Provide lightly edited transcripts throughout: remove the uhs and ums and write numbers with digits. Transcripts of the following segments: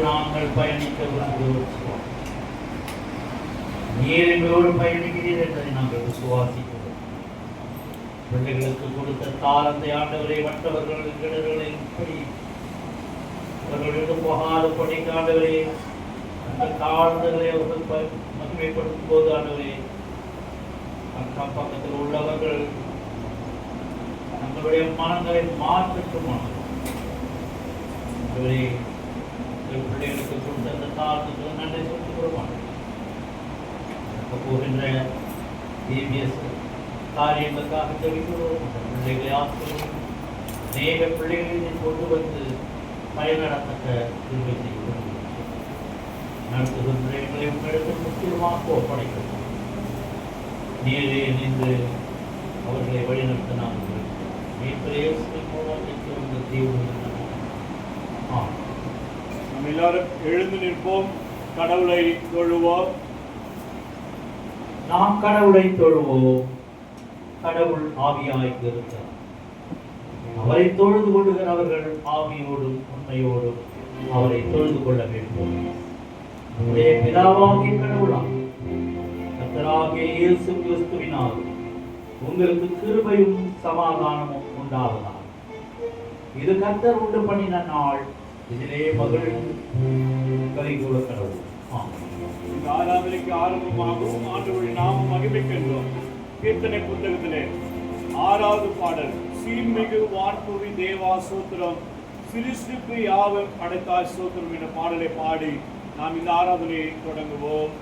நாங்கள் பயணிக்க விரும்புகிறோம். நீர் எங்களோடு பயணிக்கிறீர் என்பதை நாங்கள் விசுவாசிக்கிறோம். பிள்ளைகளுக்கு கொடுத்த தாளத்தை ஆண்டவரை மற்றவர்கள் இடர்களை அவர்களுக்கு போகாத பணிக்கு ஆண்டவரே அந்த தாழ்ந்தவரை அவர்கள் மகிமைப்படுத்தும் போது ஆண்டவரே அக்கம் பக்கத்தில் உள்ளவர்கள் நம்மளுடைய மனங்களை மாற்றட்டும். ஆண்டவரே பிள்ளைகளுக்கு கொடுத்த அந்த தாழ்த்துக்கு நன்றி சொல்லுகிறோம். போகின்ற டிபிஎஸ் காரியங்களுக்காக தெரிவிக்கிறோம். பிள்ளைகளை ஆசிரியர் அநேக பிள்ளைகளை கொண்டு வந்து பயனடத்தக்க திரும்பி செய்கிறோம். நடத்துகின்ற எங்களை உங்களிடத்தில் முக்கியமாக ஒப்படைக்கிறோம். நீரே நின்று அவர்களை வழிநடத்த நாம் நாம் எல்லாரும் எழுந்து நிற்போம், கடவுளை தொழுவோம். நாம் கடவுளை தொழுவோம். கடவுள் ஆவியாய் இருக்கிறார். அவரை தொழுது கொள்ளுகிறவர்கள் ஆவியோடும் உண்மையோடும் அவரை தொழுது கொள்ள வேண்டும். நம்முடைய பிதாவாகிய கடவுளாம் கர்த்தராகிய இயேசு கிறிஸ்துவினால் உங்களுக்கு கிருபையும் சமாதானமும் உண்டாவதாக. இது கர்த்தர் உண்டு பண்ணின நாள், இதிலே மகள் கைகூட கடவுள். இந்த ஆராதனைக்கு ஆரம்பமாகவும் ஆண்டவருடைய நாமம் மகிமைக்கின்றோம். கீர்த்தனை புத்தகத்திலே 6வது பாடல், சீர்மிகு வான்புவி தேவா சோத்திரம், சிருஷ்டிப்பு யாவும் படைத்தாய் சோத்திரம் என்ற பாடலை பாடி நாம் இந்த ஆராதனையை தொடங்குவோம்.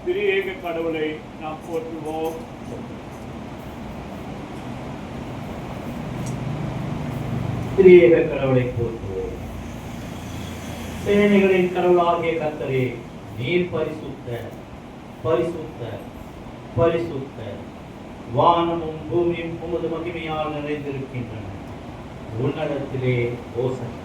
திரியேக கடவுளை நாம் போற்றுவோம். திரியேக கடவுளை போற்றுவோம். சேனைகளின் கடவுளாகிய கர்த்தரே, நீர் பரிசுத்த பரிசுத்த பரிசுத்த. வானமும் பூமியும் உமது மகிமையால் நிறைந்திருக்கின்றன. உன்னதத்திலே ஓசன்.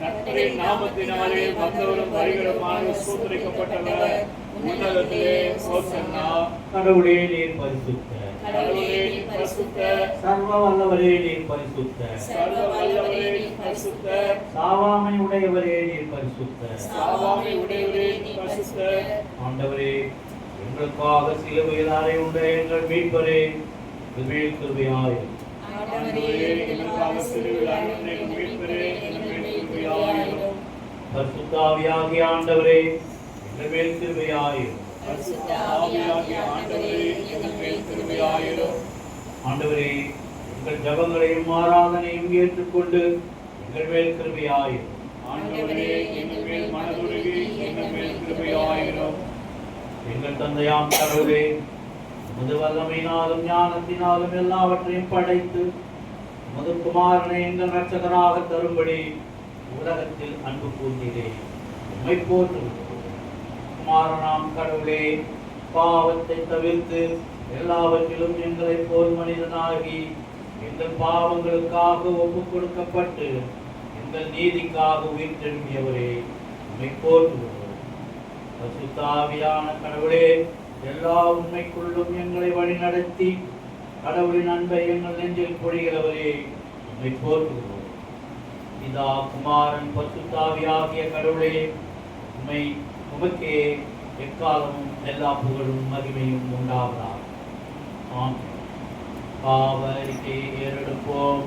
கர்த்தரின் நாமத்தினாலே வந்தவரும் வருகிறவருமான ஸ்தோத்திரிக்கப்பட்டவர். உன்னதத்திலே ஓசன்னா. கடவுளே நீர் பரிசுத்த. கடவுளே நீர் பரிசுத்த. சர்வ வல்லவரே நீர் பரிசுத்த. சர்வ வல்லவரே நீர் பரிசுத்த. சாவாமை உடையவரே நீர் பரிசுத்த. சாவாமை உடையவரே நீர் பரிசுத்த. ஆண்டவரே, எங்களுக்காக சிலுவையில் அறையுண்ட எங்கள் மீட்பரே, மேல் கிருபையாயிரும். ஆண்டவரே, எங்களுக்காக சிலுவையில் அறையுண்ட எங்கள் மீட்பரே, எங்கள் மேல் கிருபையாயிரும். பரிசுத்த ஆவியாகிய ஆண்டவரே, எங்கள் மேல் கிருபையாயிரும். பரிசுத்த ஆவியாகிய ஆண்டவரே, எங்கள் மேல் கிருபையாயிரும். ஆண்டவரே, எங்கள் ஜெபங்களையும் ஆராதனையும் ஏற்றுக்கொண்டு எங்கள் மேல் கிருபையாயிரும். ஆண்டவரே, எங்கள் மேல் மனதுருகி எங்கள் மேல் கிருபையாயிரும். எங்கள் தந்தையாம் கடவுளே, உமது வல்லமையினாலும் ஞானத்தினாலும் எல்லாவற்றையும் படைத்து உமது குமாரனை எங்கள் இரட்சகராக தரும்படி உலகத்தில் அன்பு கூர்ந்தீரே, உம்மை போற்றுகிறோம். குமாரனாம் கடவுளே, பாவத்தை தவிர்த்து எல்லாவற்றிலும் எங்களைப் போல் மனிதனாகி எங்கள் பாவங்களுக்காக ஒப்புக் கொடுக்கப்பட்டு எங்கள் நீதிக்காக உயிர் தெழும்பியவரே, உம்மை போற்றுகிறோம். பரிசுத்த ஆவியான கடவுளே, எல்லா உண்மைக்குள்ளும் எங்களை வழிநடத்தி கடவுளின் அன்பை எங்கள் நெஞ்சில் பொழிகிறவரே, உம்மை போற்றுகிறோம். பிதா, குமாரன், பரிசுத்த ஆவியாகிய கடவுளே, உமக்கே எக்காலமும் எல்லா புகழும் மகிமையும் உண்டாவதாக. ஆமென். பாவ அறிக்கையை ஏறெடுப்போம்.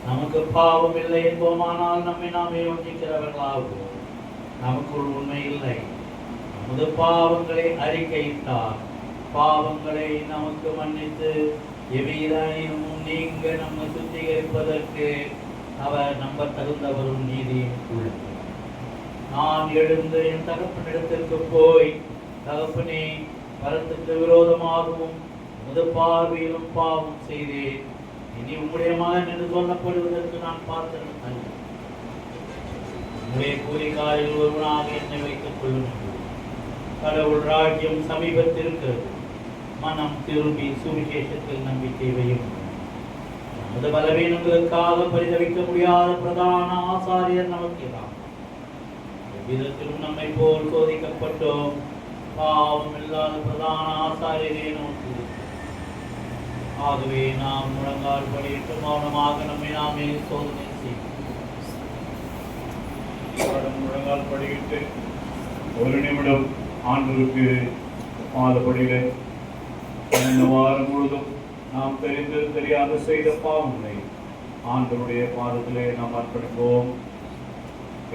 நமக்கு பாவம் இல்லை என்போமானால் நம்மை நாமே வஞ்சிக்கிறவர்களாகும். நமக்குள் உண்மை இல்லை. நமது பாவங்களை அறிக்கையிட்டார் பாவங்களை நமக்கு மன்னித்து எவ்விதமும் நீங்க நம்மை சுத்திகரிப்பதற்கு அவர் நம்ப தகுந்தவரும் நீதியும் உள்ளது. நான் எழுந்து என் தகப்பனிடத்திற்கு போய், தகப்பனே, பரத்துக்கு விரோதமாகவும் உமது பார்வையிலும் பாவம் செய்தேன். இனி உம்முடைய மகன் என்று சொல்லப்படுவதற்கு நான் பாத்திரம் அல்ல. உம்முடைய கூலிக்காரில் ஒருவனாக என்னை வைத்துக் கொள்ளும். கடவுள் ராஜ்யம் சமீபத்திருக்கிறது. மனம் திரும்பி சுவிசேஷத்தில் நம்பிக்கை வையும். நமது பலவீனங்களுக்காக பரிதவிக்க முடியாத பிரதான ஆசாரியர் நமக்கு தான். எவ்விதத்திலும் நம்மை போல் சோதிக்கப்பட்டோம். பாவம் இல்லாத பிரதான ஆசாரியரே நமக்கு. ஆகவே நாம் முழங்கால் படியிட்டு மௌனமாக நம்மை நாமே சோதனை செய்வோம். முழங்கால் படியிட்டு ஒரு நிமிடம் ஆண்டவருக்கு பாதப்படியிலே இந்த வாரம் முழுதும் நாம் தெரிந்து தெரியாத செய்த பாவங்களை ஆண்டவருடைய பாதத்திலே நாம் அர்ப்பணிப்போம்.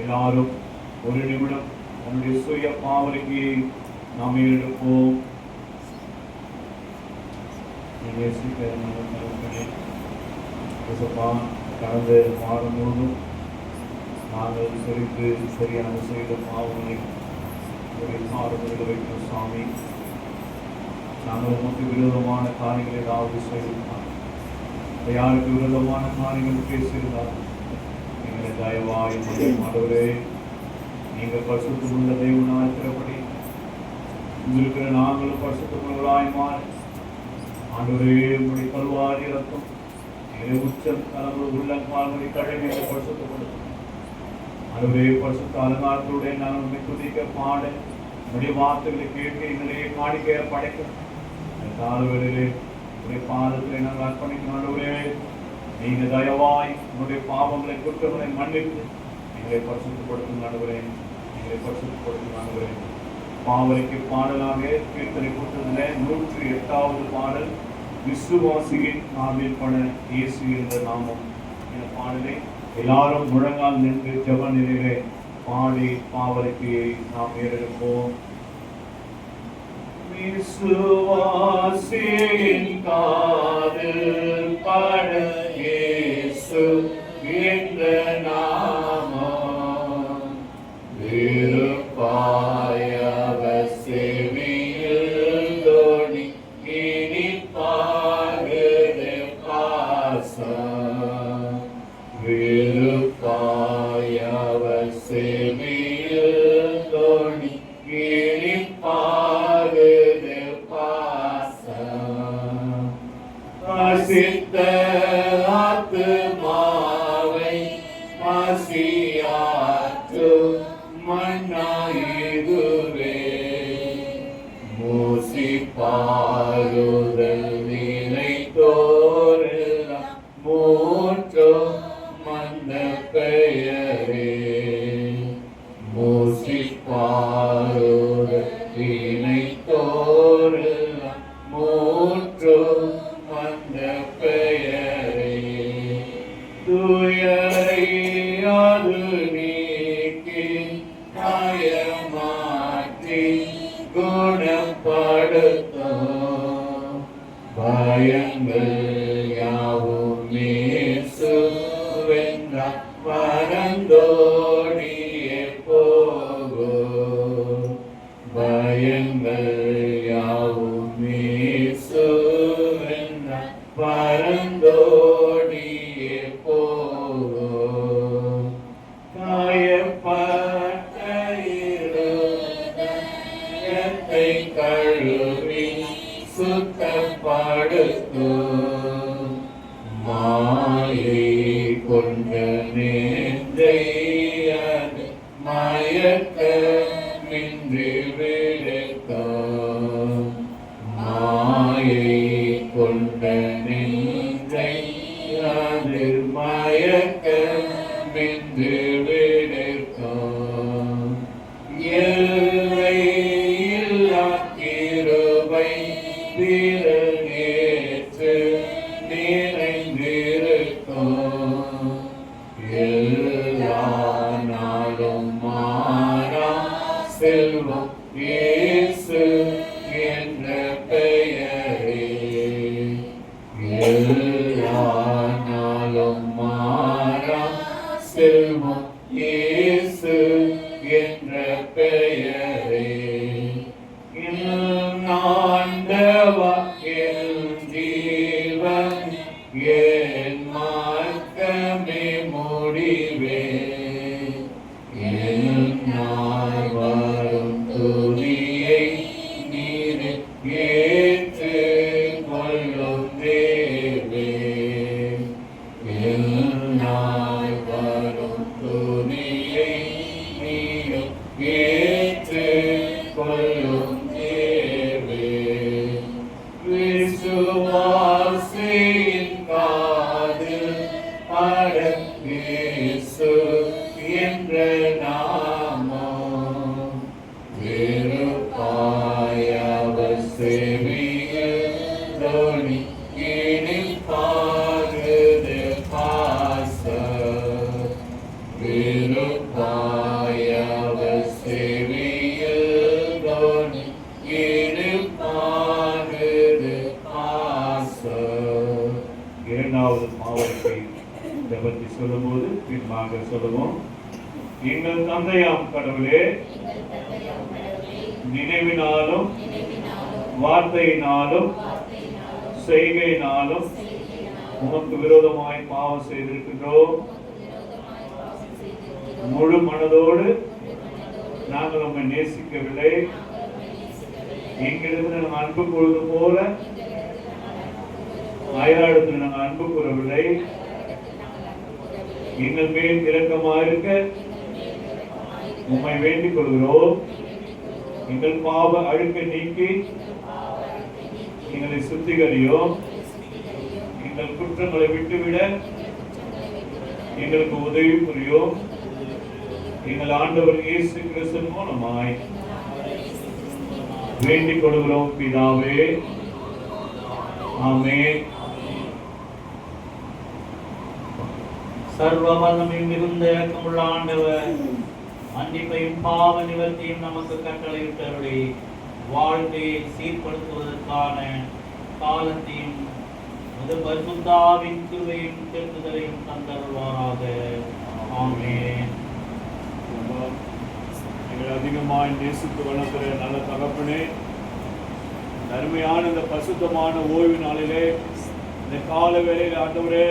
எல்லாரும் ஒரு நிமிடம் நம்முடைய சுய பாவனைக்கு நாம் எடுப்போம். கடந்த வாரம் முழுதும் நாங்கள் சரித்து சரியான செய்த பாவங்களை ஆறுதல் வைக்கும் சுவாமி. நாங்கள் உமக்கு விரோதமான காரியங்களை ஏதாவது செய்திருந்தால், யாருக்கு விரோதமான காரியங்கள் பேசியிருந்தால் எங்களை தயவாய் ஆண்டவரே, நீங்கள் பரிசுத்தமுள்ள தேவனாய் இருக்கிறபடி இருக்கிற நாங்களும் பரிசுத்தமுள்ளவர்களாய் மாறி ஆண்டவரே, உம்முடைய கல்வாரி ரத்தம் எங்களை உச்சம் கலவு உள்ளங்கால்களை கழுவி பரிசுத்தப்படுத்தும். ஆண்டவரே, பரிசுத்த அலங்காரத்துடைய நாங்கள் உண்மை துதிக்க பாட உடைய வார்த்தைகளை கேட்டு எங்களையே காணிக்கையை படைக்கும். காலவெளியிலே உடைய பாதத்திலே நாங்கள் அர்ப்பணிக்கும். ஆண்டவரே, நீங்க தயவாய் உங்களுடைய பாவங்களை குற்றங்களை மன்னித்து எங்களை பரிசுத்தப்படுத்தும். ஆண்டவரே, எங்களை பரிசுத்தப்படுத்தும். ஆண்டவரே, பாவனைக்கு பாடலாக கீர்த்தனை கூட்டத்திலே 108வது பாடல், விசுவாசியின் நாவில் பட இயேசு என்ற நாமம் என்ற பாடலை எல்லாரும் முழங்கால் நின்று ஜெப நிலையிலே பாடி பாவனைக்கு நாம் ஏறெடுப்போம். விசுவாசியின் காதில் பட இயேசு என்ற நாமம் விருப்பாயவ செவியில் தோணி இனிப்பாகுது பாசம். விருப்பாயவர் செவியில் தோணி கிழிப்பாருது பாசம் பசித்த ஆத்துமாவை பசியாற்று மண்ணாயிதுவே மூசி பாருதல் நிலை தோறெல்லாம் மூற்றோ மந்த பெயரே மூசி பாருதல் நிலை தோறெல்லாம் மூற்றோ மந்த பெயரே துயரை அது நீக்கி காயமாற்றி குணப்படுத்தும் பயங்கள் யாவும் இயேசுவென்றால் பரந்தோடியே போகும் பயங்கள் யாவும் இயேசுவென்றால் பரந்தோடியே போகும் காயப்பட்ட இருதயத்தை கழுவி சுத்தப்படுத்தும் மாயை கொண்ட நெஞ்சை அது மயக்கமின்றி விடுக்கும் மாயை கொண்ட நெஞ்சை அது மயக்கமின்றி விடுக்கும் எல்லை இல்லா கிருபை திரளேற்று நிறைந்திருக்கும் எல்லா நாளும் மாறா செல்வம் இயேசு என்ற பெயரே எல்லா நாளும் மாறா செல்வம் இயேசு என்ற பெயரே ஆண்டவா என் ஜீவன் என் மார்க்கமே முடிவே என் நாள் வரும் துணியை நீர் ஏற்று கொள்ளும் தேவே என் நாள் வரும் துணியை நீர் ஏற்று கொள்ளும் விசுவாசியின் காதில் அடங்கேசு என்ற நாமம் விருப்பாயவர் செவியில் தோணி கிழிப்பாருது பாசம் விருப்பாயவர் செவியில் தோணி கிழிப்பாருது பாசம். இரண்டாவது பாவத்தை ஜெபத்தை சொல்லும்போது பின்பாக சொல்லுவோம். எங்கள் தந்தையாம் கடவுளே, நினைவினாலும் வார்த்தையினாலும் செய்கையினாலும் உமக்கு விரோதமாய் பாவம் செய்திருக்கின்றோம். முழு மனதோடு நாங்கள் உம்மை நேசிக்கவில்லை. எங்களிடத்தில் நாங்கள் அன்பு கூறுவது போல அயலாடத்தில் நாங்கள் அன்பு கூறவில்லை. எங்கள் மேல் இரக்கமாயிருக்க உம்மை வேண்டிக் கொள்கிறோம். எங்கள் பாவ அழுக்கை நீக்கி எங்களை சுத்திகரியும். எங்கள் குற்றங்களை விட்டுவிட எங்களுக்கு உதவி புரியும். எங்கள் ஆண்டவர் இயேசு கிறிஸ்து மூலமாய் வேண்டிக் கொள்கிறோம் பிதாவே. ஆமென். சர்வ வல்லமையும் மிகுந்த இரக்கமுள்ள ஆண்டவர் மன்னிப்பையும் பாவ நிவர்த்தியும் நமக்கு கட்டளையிட்டபடி வாழ்க்கையை சீர்படுத்துவதற்கான காலத்தையும் முதல் பரிசுத்தாவின் கிருபையும் தேர்ந்தலையும் தந்தருள்வாராக. ஆமென். எங்களை அதிகமாய் நேசித்து வளர்க்கிற நல்ல தகப்பனே, அருமையான இந்த பரிசுத்தமான ஓய்வு நாளிலே இந்த கால வேளையில் ஆண்டவரே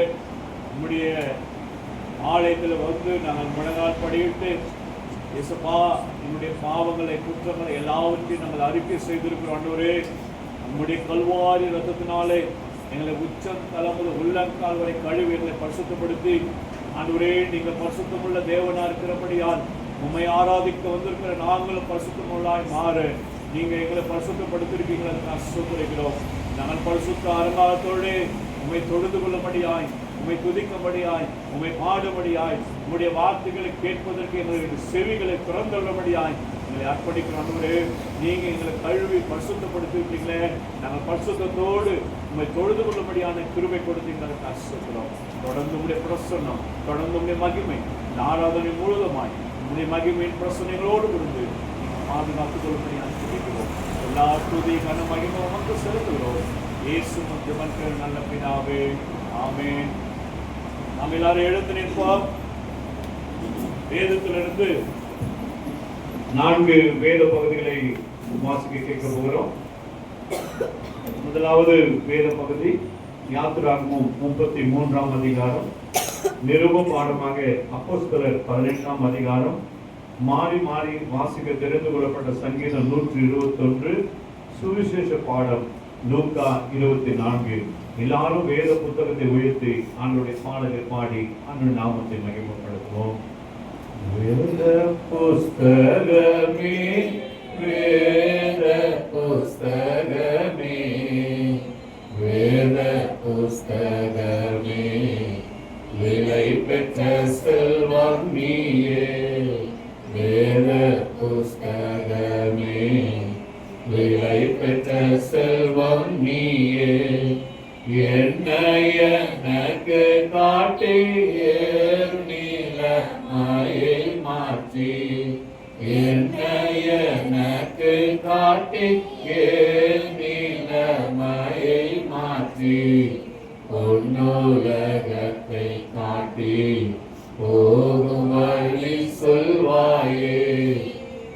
உம்முடைய ஆலயத்தில் வந்து நாங்கள் முழங்கால் படியிட்டு இயேசுப்பா என்னுடைய பாவங்களை குற்றங்களை எல்லாவற்றையும் நாங்கள் அறிக்கை செய்திருக்கிறோம். ஆண்டவரே, நம்முடைய கல்வாரி ரத்தத்தினாலே எங்களை உச்சம் தலைமுறை உள்ளங்கால் வரை கழுவி எங்களை பரிசுத்தப்படுத்தி ஆண்டவரே, நீங்கள் பரிசுத்தமுள்ள தேவனா இருக்கிறபடியால் உம்மை ஆராதிக்க வந்திருக்கிற நாங்களும் பரிசுத்தமுள்ளாய் மாற நீங்க எங்களை பரிசுத்தப்படுத்திருக்கீங்களா, ஆசீர்வதிக்கிறோம். நாங்கள் பரிசுத்த அலங்காரத்தோடு உம்மை தொழுது கொள்ளும்படியாய், உம்மை துதிக்கும்படியாய், உம்மை பாடும்படியாய், உம்முடைய வார்த்தைகளை கேட்பதற்கு எங்களுடைய செவிகளை திறந்துள்ளபடியாய் எங்களை அர்ப்பணிக்கிறோம். ஆண்டவரே, நீங்க எங்களை கழுவி பரிசுத்தப்படுத்திருக்கீங்களே, நாங்கள் பரிசுத்தத்தோடு உம்மை தொழுது கொள்ளும்படியான கிருபை கொடுத்தீங்களா, ஆசீர்வதிக்கிறோம். தொடர்ந்து உம்முடைய பிரசன்னம், தொடர்ந்து உம்முடைய மகிமை, இந்த ஆராதனை முழுவதுமாய் உம்முடைய மகிமையின் பிரசனைகளோடு இருந்து பாதுகாத்துக் கொள்ளும்படியாக சொல்லிக்கிறோம். எல்லா துதி கன மகிமை உமக்கு செலுத்துகிறோம். இயேசு மத்திய நல்ல பிதாவே, ஆமென். நாம் எல்லாரும் எழுந்து நிற்போம். வேதத்திலிருந்து 4 வேத பகுதிகளை வாசிக்க கேட்க போகிறோம். முதலாவது வேத பகுதி யாத்திராகமம் 33ஆம் அதிகாரம், நிருப பாடமாக அப்போஸ்தலர் 18ஆம் அதிகாரம், மாறி மாறி வாசிக்க தெரிந்து கொள்ளப்பட்ட சங்கீதம் 121, சுவிசேஷ பாடம் லூக்கா 24. எல்லாரும் வேத புத்தகத்தை உயர்த்தி ஆண்டவருடைய பாடலை பாடி ஆண்டவருடைய நாமத்தை மகிமைப்படுத்துவோம். வேத புஸ்தகமே, வேத புஸ்தகமே, வேத புஸ்தகமே, விலை பெற்ற செல்வம் நீயே. வேத புஸ்தகமே, விலை பெற்ற செல்வம் நீயே. என்னை எனக்கு காட்டி நீலமாயை மாற்றி, என்னை எனக்கு காட்டி நீலமாயை மாற்றி, பொன்னுலகத்தை காட்டி போகும் வழி சொல்வாயே.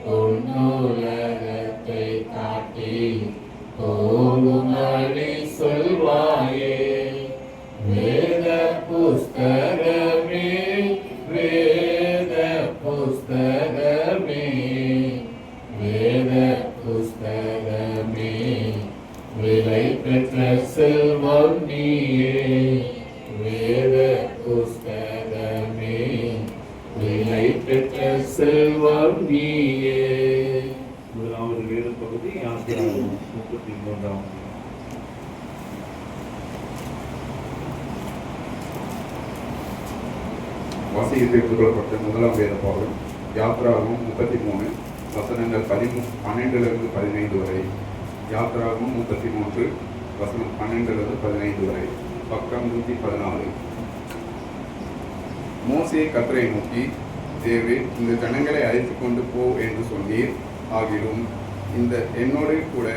பொன்னுலகத்தை காட்டி போகும் வழி சொல்வாயே. வேத புஸ்தகமே, வேத புஸ்தகமே, வேத புஸ்தகமே, விலை பெற்ற செல்வம் நீயே. வேத புஸ்தகமே, விலை பெற்ற செல்வம் நீயே. முதலாவது வேத பகுதி யாத்திராகமம் 33ஆம். வாசிக்க தெரிந்துகொள்ளப்பட்ட முதலாம் வேத பாகம் யாத்திராகமம் 33 வசனங்கள் 12 15 வரை. யாத்திராகமம் 33 வசனம் 12 15 வரை. பக்கம் 114. மோசே கர்த்தரை நோக்கி, தேவே, இந்த ஜனங்களை அழைத்து கொண்டு போ என்று சொன்னீர். ஆகிலும் இந்த என்னோடு கூட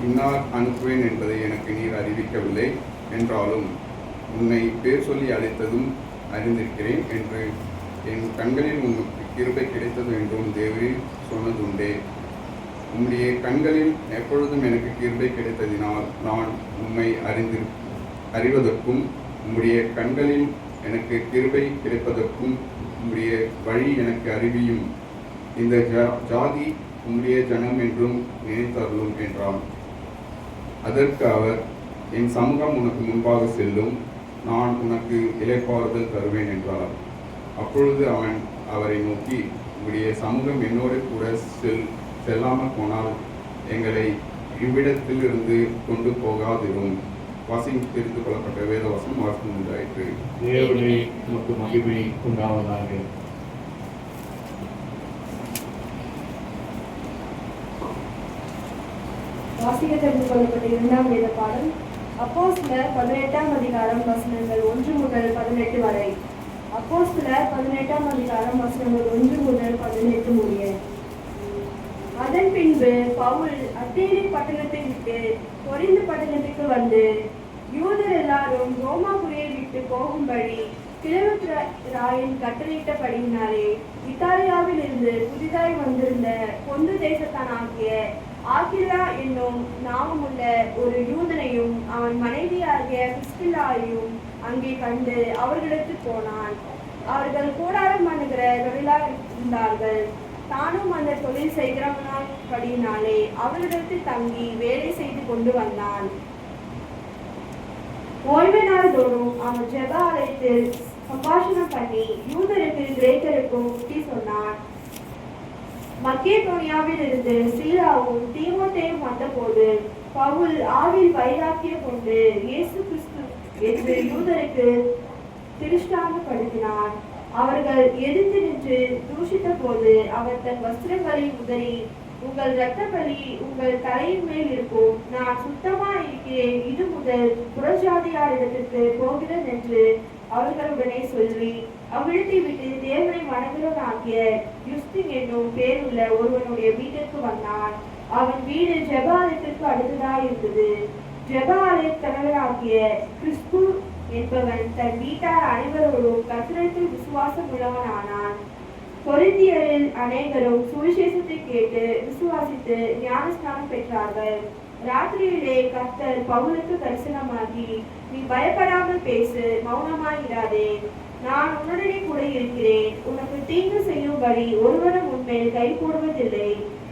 இன்னார் அனுப்புவேன் என்பதை எனக்கு நீர் அறிவிக்கவில்லை. என்றாலும் உன்னை பேர் சொல்லி அழைத்ததும் அறிந்திருக்கிறேன் என்று என் கண்களில் உனக்கு கிருபை கிடைத்தது என்றும் தேவரீர் சொன்னதுண்டே. உம்முடைய கண்களில் எப்பொழுதும் எனக்கு கிருபை கிடைத்ததினால் நான் உம்மை அறிவதற்கும் உம்முடைய கண்களில் எனக்கு கிருபை கிடைப்பதற்கும் உம்முடைய வழி எனக்கு அறிவியும். இந்த ஜாதி உம்முடைய ஜனம் என்றும் நினைத்தருளும் என்றான். அதற்கு அவர், என் சமூகம் உனக்கு முன்பாக செல்லும், நான் உனக்கு இளைப்பாறுதல் தருவேன் என்றார். அப்பொழுது அவன் அவரை நோக்கி, உம்முடைய சமூகம் என்னோடு கூட செல்லாமல் போனால் எங்களை இவ்விடத்தில் இருந்து கொண்டு போகாதிரும். வாசித்து தெரிந்து கொள்ளப்பட்ட வேதவசனம் வாசம் உண்டாயிற்று. தேவனே, உமக்கு மகிமை உண்டாவதாக. வாசிக்க தெரிந்து கொள்ளப்பட்ட 2ஆம் வேத பாடம் அப்போஸ்தலர் 18ஆம் அதிகாரம் வசனங்கள் 1 முதல் 18 வரை. அப்போஸ்தலர் 18ஆம் அதிகாரம் வசனங்கள் 1 முதல் 18 முடிய. அதன் பின்பு பவுல் அத்தேனே பட்டணத்தை விட்டு கொரிந்து பட்டணத்துக்கு வந்து, யூதர் எல்லாரும் ரோமாபுரியை விட்டு போகும்படி கிழவராயன் கட்டளையிட்டபடியினாலே இத்தாலியாவில் இருந்து புதிதாய் வந்திருந்த பொந்து தேசத்தானாகிய ஆகிலா என்னும் நாமமுள்ள ஒரு யூதனையும் அவன் மனைவியாகிய பிரிஸ்கில்லாவையும் அங்கே கண்டு அவர்களுக்கு போனான். அவர்கள் கூடாரம் பண்ணுகிற தொழிலாக இருந்தார்கள். தானும் அந்த தொழில் செய்கிறவனான்படியினாலே அவளிடத்தில் தங்கி வேலை செய்து கொண்டு வந்தான். ஓய்வு நாள் தோறும் அவன் ஜெப ஆலயத்தில் சம்பாஷணம் பண்ணி யூதருக்கு கிரேக்கருக்கும் புத்தி சொன்னான். மக்கேதோனியாவில் இருந்து சீலாவும் தீமோத்தேயும் வந்தபோது பவுல் ஆவில் வைராக்கியம் கொண்டு இயேசு கிறிஸ்து என்று யூதருக்கு திருஷ்டாந்தப்படுத்தினான். அவர்கள் எதிர்த்து நின்று தூஷித்த போது அவர் தன் வஸ்திரங்களை உதறி, உங்கள் இரத்த பலி உங்கள் தலையின் மேல் இருக்கும். நான் சுத்தமா இருக்கிறேன். இது முதல் புறஜாதியாரிடத்திற்கு போகிறேன் என்று அவர்களுடனே சொல்லி அவ்விடத்தை விட்டு தேவனை வணங்குவனாகிய யுஸ்தின் என்னும் பேருள்ள ஒருவனுடைய வீட்டிற்கு வந்தான். அவன் வீடு ஜெப ஆலயத்திற்கு அடுத்ததாய் இருந்தது. ஜெப ஆலய தலைவராகிய கிறிஸ்து என்பவன் தன் வீட்டார் அனைவரோடும் கர்த்தரிடத்தில் விசுவாசம் உள்ளவனானான். கொரிந்தியரில் அநேகரும் சுவிசேஷத்தை கேட்டு விசுவாசித்து ஞானஸ்நானம் பெற்றார்கள். ராத்திரியிலே கர்த்தர் பவுலுக்கு தரிசனமாகி, நீ பயப்படாமல் பேசு, மௌனமாயிராதே, நான் உன்னுடனே கூட இருக்கிறேன். உனக்கு தீங்கு செய்யும்படி ஒருவரும் உன்மேல் கை போடுவதில்லை.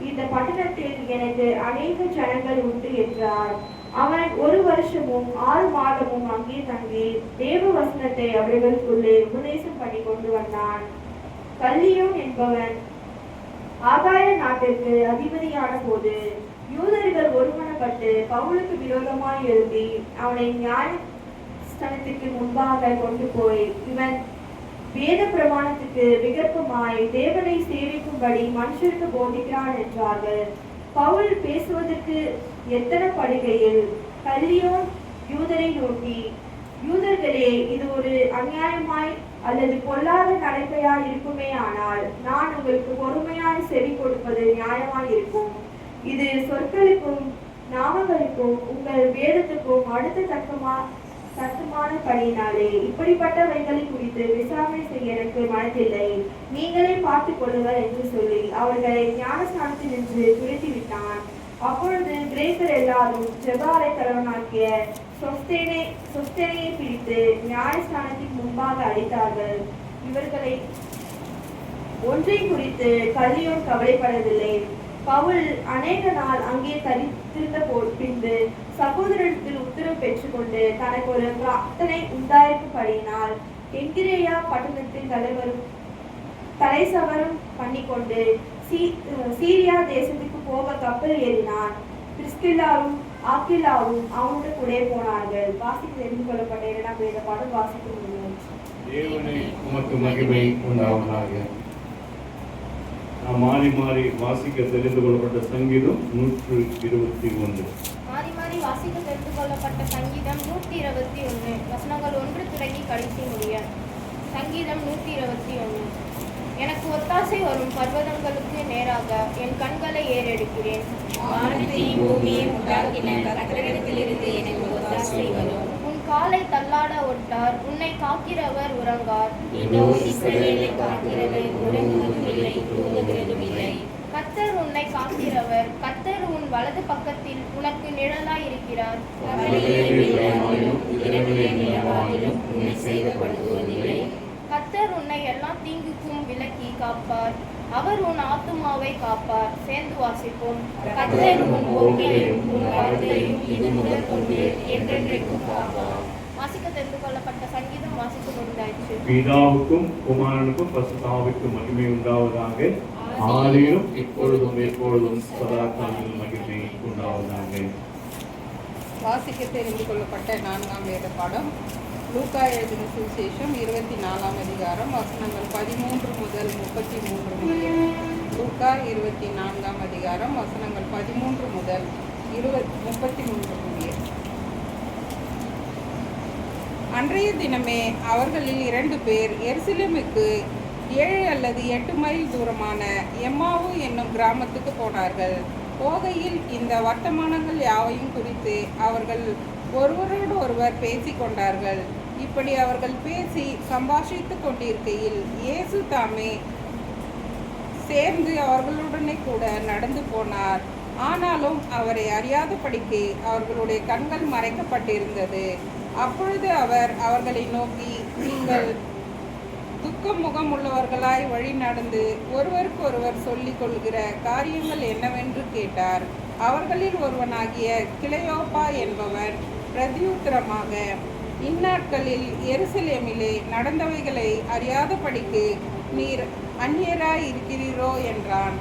இந்த பட்டணத்தில் எனக்கு அநேக ஜனங்கள் உண்டு என்றார். அவன் 1 வருஷமும் 6 மாதமும் அங்கே தங்கி தேவ வசனத்தை அவர்களுக்குள்ளே உபதேசம் பண்ணி கொண்டு வந்தான். கல்லியோன் என்பவன் ஆகாய நாட்டிற்கு அதிபதியான போது யூதர்கள் ஒருமனப்பட்டு பவுலுக்கு விரோதமாய் எழுதி அவனை நியாயஸ்தானத்திற்கு முன்பாக கொண்டு போய், இவன் வேத பிரமாணத்துக்கு விகற்பமாய் தேவனை சேவிக்கும்படி மனுஷருக்கு போதிக்கிறான் என்றார்கள். பவுல் பேசுவதற்கு எத்தனை படுகையில் கல்லியோன் யூதரை நோக்கி, யூதர்களே, இது ஒரு அநியாயமாய் அல்லது பொல்லாத நடக்கையாய் இருக்குமே, ஆனால் நான் உங்களுக்கு பொறுமையாய் செவி கொடுப்பது நியாயமாய் இருக்கும். இது சொற்களுக்கும் நாமங்களுக்கும் உங்கள் வேதத்துக்கும் அடுத்த தர்க்கமான படியினாலே இப்படிப்பட்டவைகளை குறித்து விசாரணை செய்ய எனக்கு மனதில்லை. நீங்களே பார்த்துக் கொள்ளுங்கள் என்று சொல்லி அவர்களை ஞானஸ்நானத்தில் நின்று துரத்திவிட்டான். அப்பொழுது கிரேக்கர் எல்லாரும் ஜெபாலை தலைவனாகிய சொஸ்தேனையை பிடித்து ஞானஸ்நானத்தின் முன்பாக அழைத்தார்கள். இவர்களை ஒன்றை குறித்து கல்லியோன் கவலைப்படவில்லை. பவுல் அநேக நாள் அங்கே தரித்திருந்த பின்பு சகோதரத்தில் உத்தரவு பெற்றுக்கொண்டு தனக்கு ஒரு பிரார்த்தனை உண்டாயிருக்கும்படியினால் எங்கிரேயா பட்டணத்தின் தலைசவரம் பண்ணிக்கொண்டு சீரியா தேசத்துக்கு போக கப்பல் ஏறினான். பிரிஸ்கில்லாவும் ஆக்கில்லாவும் அவனோடு கூட போனார்கள். வாசித்து தெரிந்து கொள்ளப்பட்ட 2ஆம் வேத பாடம் வாசிக்க தேவனை உமக்கு மகிமை உண்டாவதாக. நாம் மாறி மாறி வாசிக்க தெரிந்து கொள்ளப்பட்ட சங்கீதம் 121. மாறி மாறி வாசிக்க தெரிந்து கொள்ளப்பட்ட சங்கீதம் 121 வசனங்கள் 1 தொடங்கி கடைசி முடிய. சங்கீதம் 121. எனக்கு ஒத்தாசை வரும் பர்வதங்களுக்கு நேராக என் கண்களை ஏறெடுக்கிறேன். வானத்தையும் பூமியையும் உண்டாக்கின கர்த்தரிடத்திலிருந்து எனக்கு ஒத்தாசை வரும். உன் காலை தள்ளாட ஒட்டார், உன்னை காக்கிறவர் உறங்கார். இதோ இஸ்ரவேலை காக்கிறவர் உறங்குவதும் இல்லை, தூங்குகிறதும் இல்லை. கர்த்தர் உன்னை காக்கிறவர், கர்த்தர் உன் வலது பக்கத்தில் உனக்கு நிழலாய் இருக்கிறார். பகலிலே வெயிலானாலும் இரவிலே நிலவானாலும் உன்னை சேதப்படுத்துவதில்லை. கர்த்தர் உன்னை எல்லா தீங்குக்கும் விலக்கி காப்பார். அவர் உன் ஆத்துமாவை காப்பார். சேர்ந்து வாசிப்போம். கர்த்தர் உன் போக்கையும் உன் வார்த்தையும் இது முதல் கொண்டு என்றென்றைக்கும் காப்பார். வாசிக்க தெரிந்து கொள்ளப்பட்ட சங்கீதம் வாசித்து முடிந்தாயிற்று. பிதாவுக்கும் குமாரனுக்கும் பரிசுத்த ஆவிக்கும் மகிமை உண்டாவதாக. ஆதியிலும் இப்பொழுதும் எப்பொழுதும் சதா காலங்களிலும் மகிமை உண்டாவதாக. வாசிக்க தெரிந்து கொள்ளப்பட்ட 4ஆம் வேத பாடம் லூக்கா எழுதின சுவிசேஷம் 24ஆம் அதிகாரம் வசனங்கள் 13 முதல் 33 முடிய. லூக்கா 24ஆம் அதிகாரம் வசனங்கள் 13 முதல் 33 முடிய. அன்றைய தினமே அவர்களில் 2 பேர் எருசலேமுக்கு 7 அல்லது 8 மைல் தூரமான எம்மாவு என்னும் கிராமத்துக்கு போனார்கள். போகையில் இந்த வர்த்தமானங்கள் யாவையும் குறித்து அவர்கள் ஒருவரோடு ஒருவர் பேசிக்கொண்டார்கள். இப்படி அவர்கள் பேசி சம்பாஷித்துக் கொண்டிருக்கையில் இயேசு தாமே சேர்ந்து அவர்களுடனே கூட நடந்து போனார். ஆனாலும் அவரை அறியாதபடிக்கு அவர்களுடைய கண்கள் மறைக்கப்பட்டிருந்தது. அப்பொழுது அவர் அவர்களை நோக்கி, நீங்கள் துக்க முகமுள்ளவர்களாய் வழி நடந்து ஒருவருக்கொருவர் சொல்லிக் கொள்கிற காரியங்கள் என்னவென்று கேட்டார். அவர்களில் ஒருவனாகிய கிளையோப்பா என்பவன் பிரதியுத்தரமாக, இந்நாட்களில் எருசலேமிலே நடந்தவைகளை அறியாதபடிக்கு நீர் அந்நியராய் இருக்கிறீரோ என்றான்.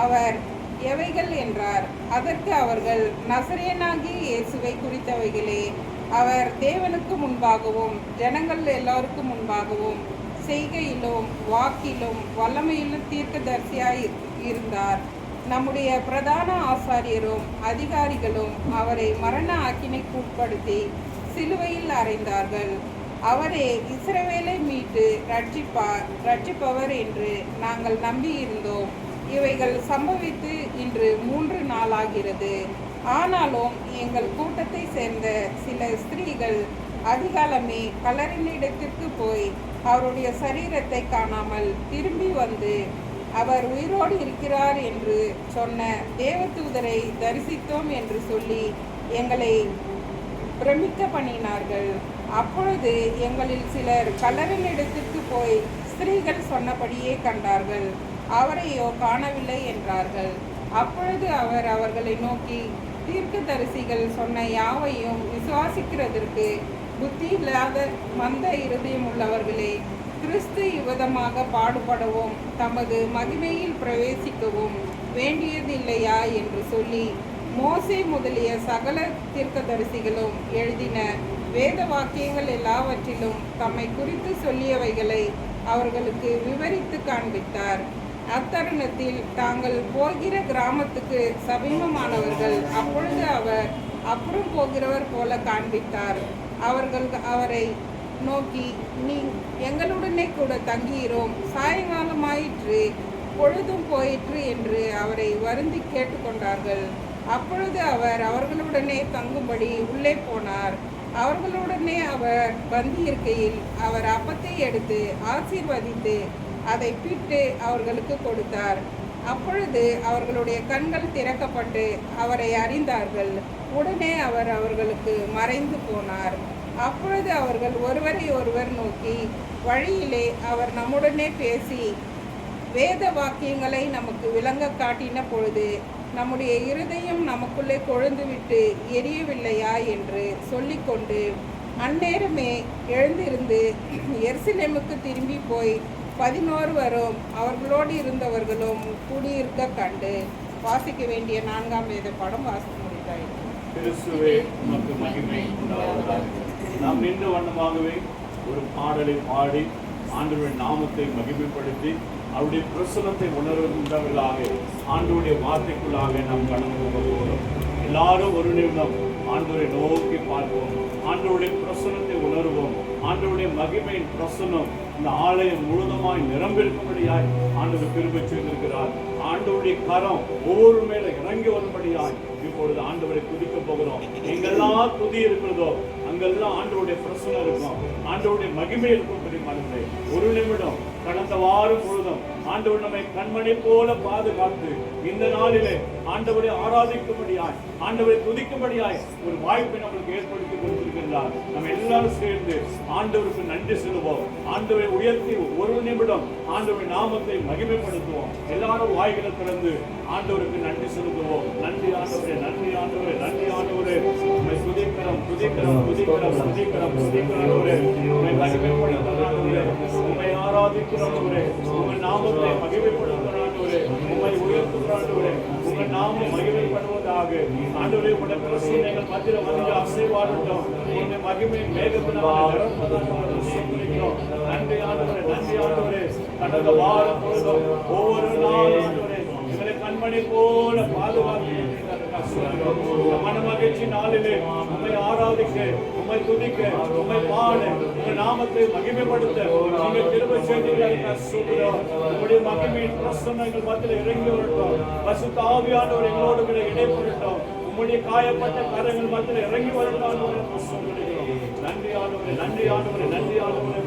அவர், எவைகள் என்றார். அதற்கு அவர்கள், நசரேயனாகிய இயேசுவை குறித்தவைகளே. அவர் தேவனுக்கு முன்பாகவும் ஜனங்கள் எல்லோருக்கும் முன்பாகவும் செய்கையிலும் வாக்கிலும் வல்லமையிலும் தீர்க்கதரிசியாய் இருந்தார். நம்முடைய பிரதான ஆசாரியரும் அதிகாரிகளும் அவரை மரண ஆக்கினைக்குட்படுத்தி சிலுவையில் அறைந்தார்கள். அவரே இஸ்ரவேலை மீட்டு ரட்சிப்பவர் என்று நாங்கள் நம்பியிருந்தோம். இவைகள் சம்பவித்து இன்று 3 நாளாகிறது. ஆனாலும் எங்கள் கூட்டத்தை சேர்ந்த சில ஸ்திரீகள் அதிகாலமே கல்லறையினிடத்திற்கு போய் அவருடைய சரீரத்தை காணாமல் திரும்பி வந்து, அவர் உயிரோடு இருக்கிறார் என்று சொன்ன தேவதூதரை தரிசித்தோம் என்று சொல்லி எங்களை பிரமிக்க பண்ணினார்கள். அப்பொழுது எங்களில் சிலர் கல்லறையினிடத்திற்கு போய் ஸ்திரீகள் சொன்னபடியே கண்டார்கள், அவரையோ காணவில்லை என்றார்கள். அப்பொழுது அவர் அவர்களை நோக்கி, தீர்க்கதரிசிகள் சொன்ன யாவையும் விசுவாசிக்கிறதற்கு புத்தி இல்லாத மந்த இருதயம் உள்ளவர்களே, கிறிஸ்து இவ்விதமாக பாடுபடவும் தமது மகிமையில் பிரவேசிக்கவும் வேண்டியதில்லையா என்று சொல்லி, மோசே முதலிய சகல தீர்க்கதரிசிகளும் எழுதின வேத வாக்கியங்கள் எல்லாவற்றிலும் தம்மை குறித்து சொல்லியவைகளை அவர்களுக்கு விவரித்து காண்பித்தார். அத்தருணத்தில் தாங்கள் போகிற கிராமத்துக்கு சமீபமானவர்கள். அப்பொழுது அவர் அப்புறம் போகிறவர் போல காண்பித்தார். அவர்கள் அவரை நோக்கி, நீ எங்களுடனே கூட தங்கியிரோம், சாயங்காலமாயிற்று, பொழுதும் போயிற்று என்று அவரை வருந்தி கேட்டுக்கொண்டார்கள். அப்பொழுது அவர் அவர்களுடனே தங்கும்படி உள்ளே போனார். அவர்களுடனே அவர் பந்தியிருக்கையில் அவர் அப்பத்தை எடுத்து ஆசீர்வதித்து அதை பிட்டு அவர்களுக்கு கொடுத்தார். அப்பொழுது அவர்களுடைய கண்கள் திறக்கப்பட்டு அவரை அறிந்தார்கள். உடனே அவர் அவர்களுக்கு மறைந்து போனார். அப்பொழுது அவர்கள் ஒருவரை ஒருவர் நோக்கி, வழியிலே அவர் நம்முடனே பேசி வேத வாக்கியங்களை நமக்கு விளங்க காட்டின பொழுது நம்முடைய இருதயம் நமக்குள்ளே கொழுந்துவிட்டு எரியவில்லையா என்று சொல்லிக்கொண்டு அந்நேரமே எழுந்திருந்து எருசலேமுக்கு திரும்பி போய் 11 அவர்களோடு இருந்தவர்களும் கூடியிருக்க கண்டு. வாசிக்க வேண்டிய 4ஆம் வேத பாடம் வாசிக்க முடிந்தாயிற்று. கிறிஸ்துவே உமக்கு மகிமை உண்டாவதாக. நாம் நின்ற வண்ணமாகவே ஒரு பாடலை பாடி ஆண்டவருடைய நாமத்தை மகிமைப்படுத்தி அவருடைய பிரசனத்தை உணர்கின்றவர்களாக ஆண்டவருடைய வார்த்தைக்குள்ளாக நாம் கடந்து போக போகிறோம். எல்லாரும் ஒரு நிமிடம் ஆண்டவரை நோக்கி பார்ப்போம், ஆண்டவருடைய பிரசனத்தை உணர்வோம். ஆண்டவருடைய மகிமையின் பிரசனம் இந்த ஆலயம் முழுதுமாய் நிரம்பிருக்கும்படியாய் ஆண்டவர் கிருபை செய்திருக்கிறார். ஆண்டவருடைய கரம் ஒவ்வொரு மேல இறங்கி வரும்படியாய் இப்பொழுது ஆண்டவரை துதிக்க போகிறோம். எங்கெல்லாம் துதி இருக்கிறதோ அங்கெல்லாம் ஆண்டவருடைய பிரசனம் இருக்கும், ஆண்டவருடைய மகிமை இருக்கும். பெரியமானவர்களே, ஒரு நிமிடம் கடந்த வாரம் முழுதும் ஆண்டவர் நம்மை கண்மணி போல பாதுகாத்து இந்த நாளிலே ஆண்டவரை ஆராதிக்கும்படியாய் ஆண்டவரை துதிக்கும்படியாய் ஒரு வாய்ப்பை நம்மளுக்கு ஏற்படுத்தி கொடுத்திருக்கிறார். நம்ம எல்லாரும் சேர்ந்து ஆண்டவருக்கு நன்றி செலுவோம். ஆண்டவரை உயர்த்தி ஒரு நிமிடம் ஆண்டவரின் நாமத்தை மகிமைப்படுத்துவோம். எல்லாரும் வாய்களை திறந்து ஆண்டவருக்கு நன்றி செலுத்துவோம். நன்றி ஆண்டவரே, நன்றி ஆண்டவரே, நன்றி ஆண்டவரே. உம்மை துதிக்கிறோம், துதிக்கிறோம், துதிக்கிறோம், துதிக்கிறோம், துதிக்கிறோம். உம்மை மகிமைப்படுத்துகிறோம், உம்மை ஆராதிக்கிறோம், உங்கள் நாமத்தை மகிமைப்படுத்துகிறோம், உம்மை உயர்த்துகிறோம். உங்கள் நாமம் மகிமைப்படுவதாக. ஆண்டவரே, உடைய பிரசன்னைகள் மத்தியில் வந்து அசைவாடட்டும். உங்களுடைய மகிமை மேகத்தினால் நிரப்புவதாக. நன்றி ஆண்டவரே, நன்றி ஆண்டவரே. கடந்த வாரம் முழுவதும் ஒவ்வொரு நாளும் ஆண்டவரே எங்களை கண்மணி போல பாதுகாத்து மன மகிழ்ச்சி நாளிலே உம்மை ஆராதிக்க, உம்மை துதிக்க, உம்மை பாட, உங்கள் நாமத்தை மகிமைப்படுத்த நீங்கள் கிருபை செய்தீர்கள். உங்களுடைய மகிமையின் பிரசன்னங்கள் மத்தியில் இறங்கி வரட்டும். பரிசுத்த ஆவியானவர் எங்களோடு கூட இடைப்படட்டும். உங்களுடைய காயப்பட்ட கரங்கள் மத்தியில் இறங்கி வரட்டும். நன்றி ஆண்டவரே, நன்றி ஆண்டவரே, நன்றி ஆண்டவரே.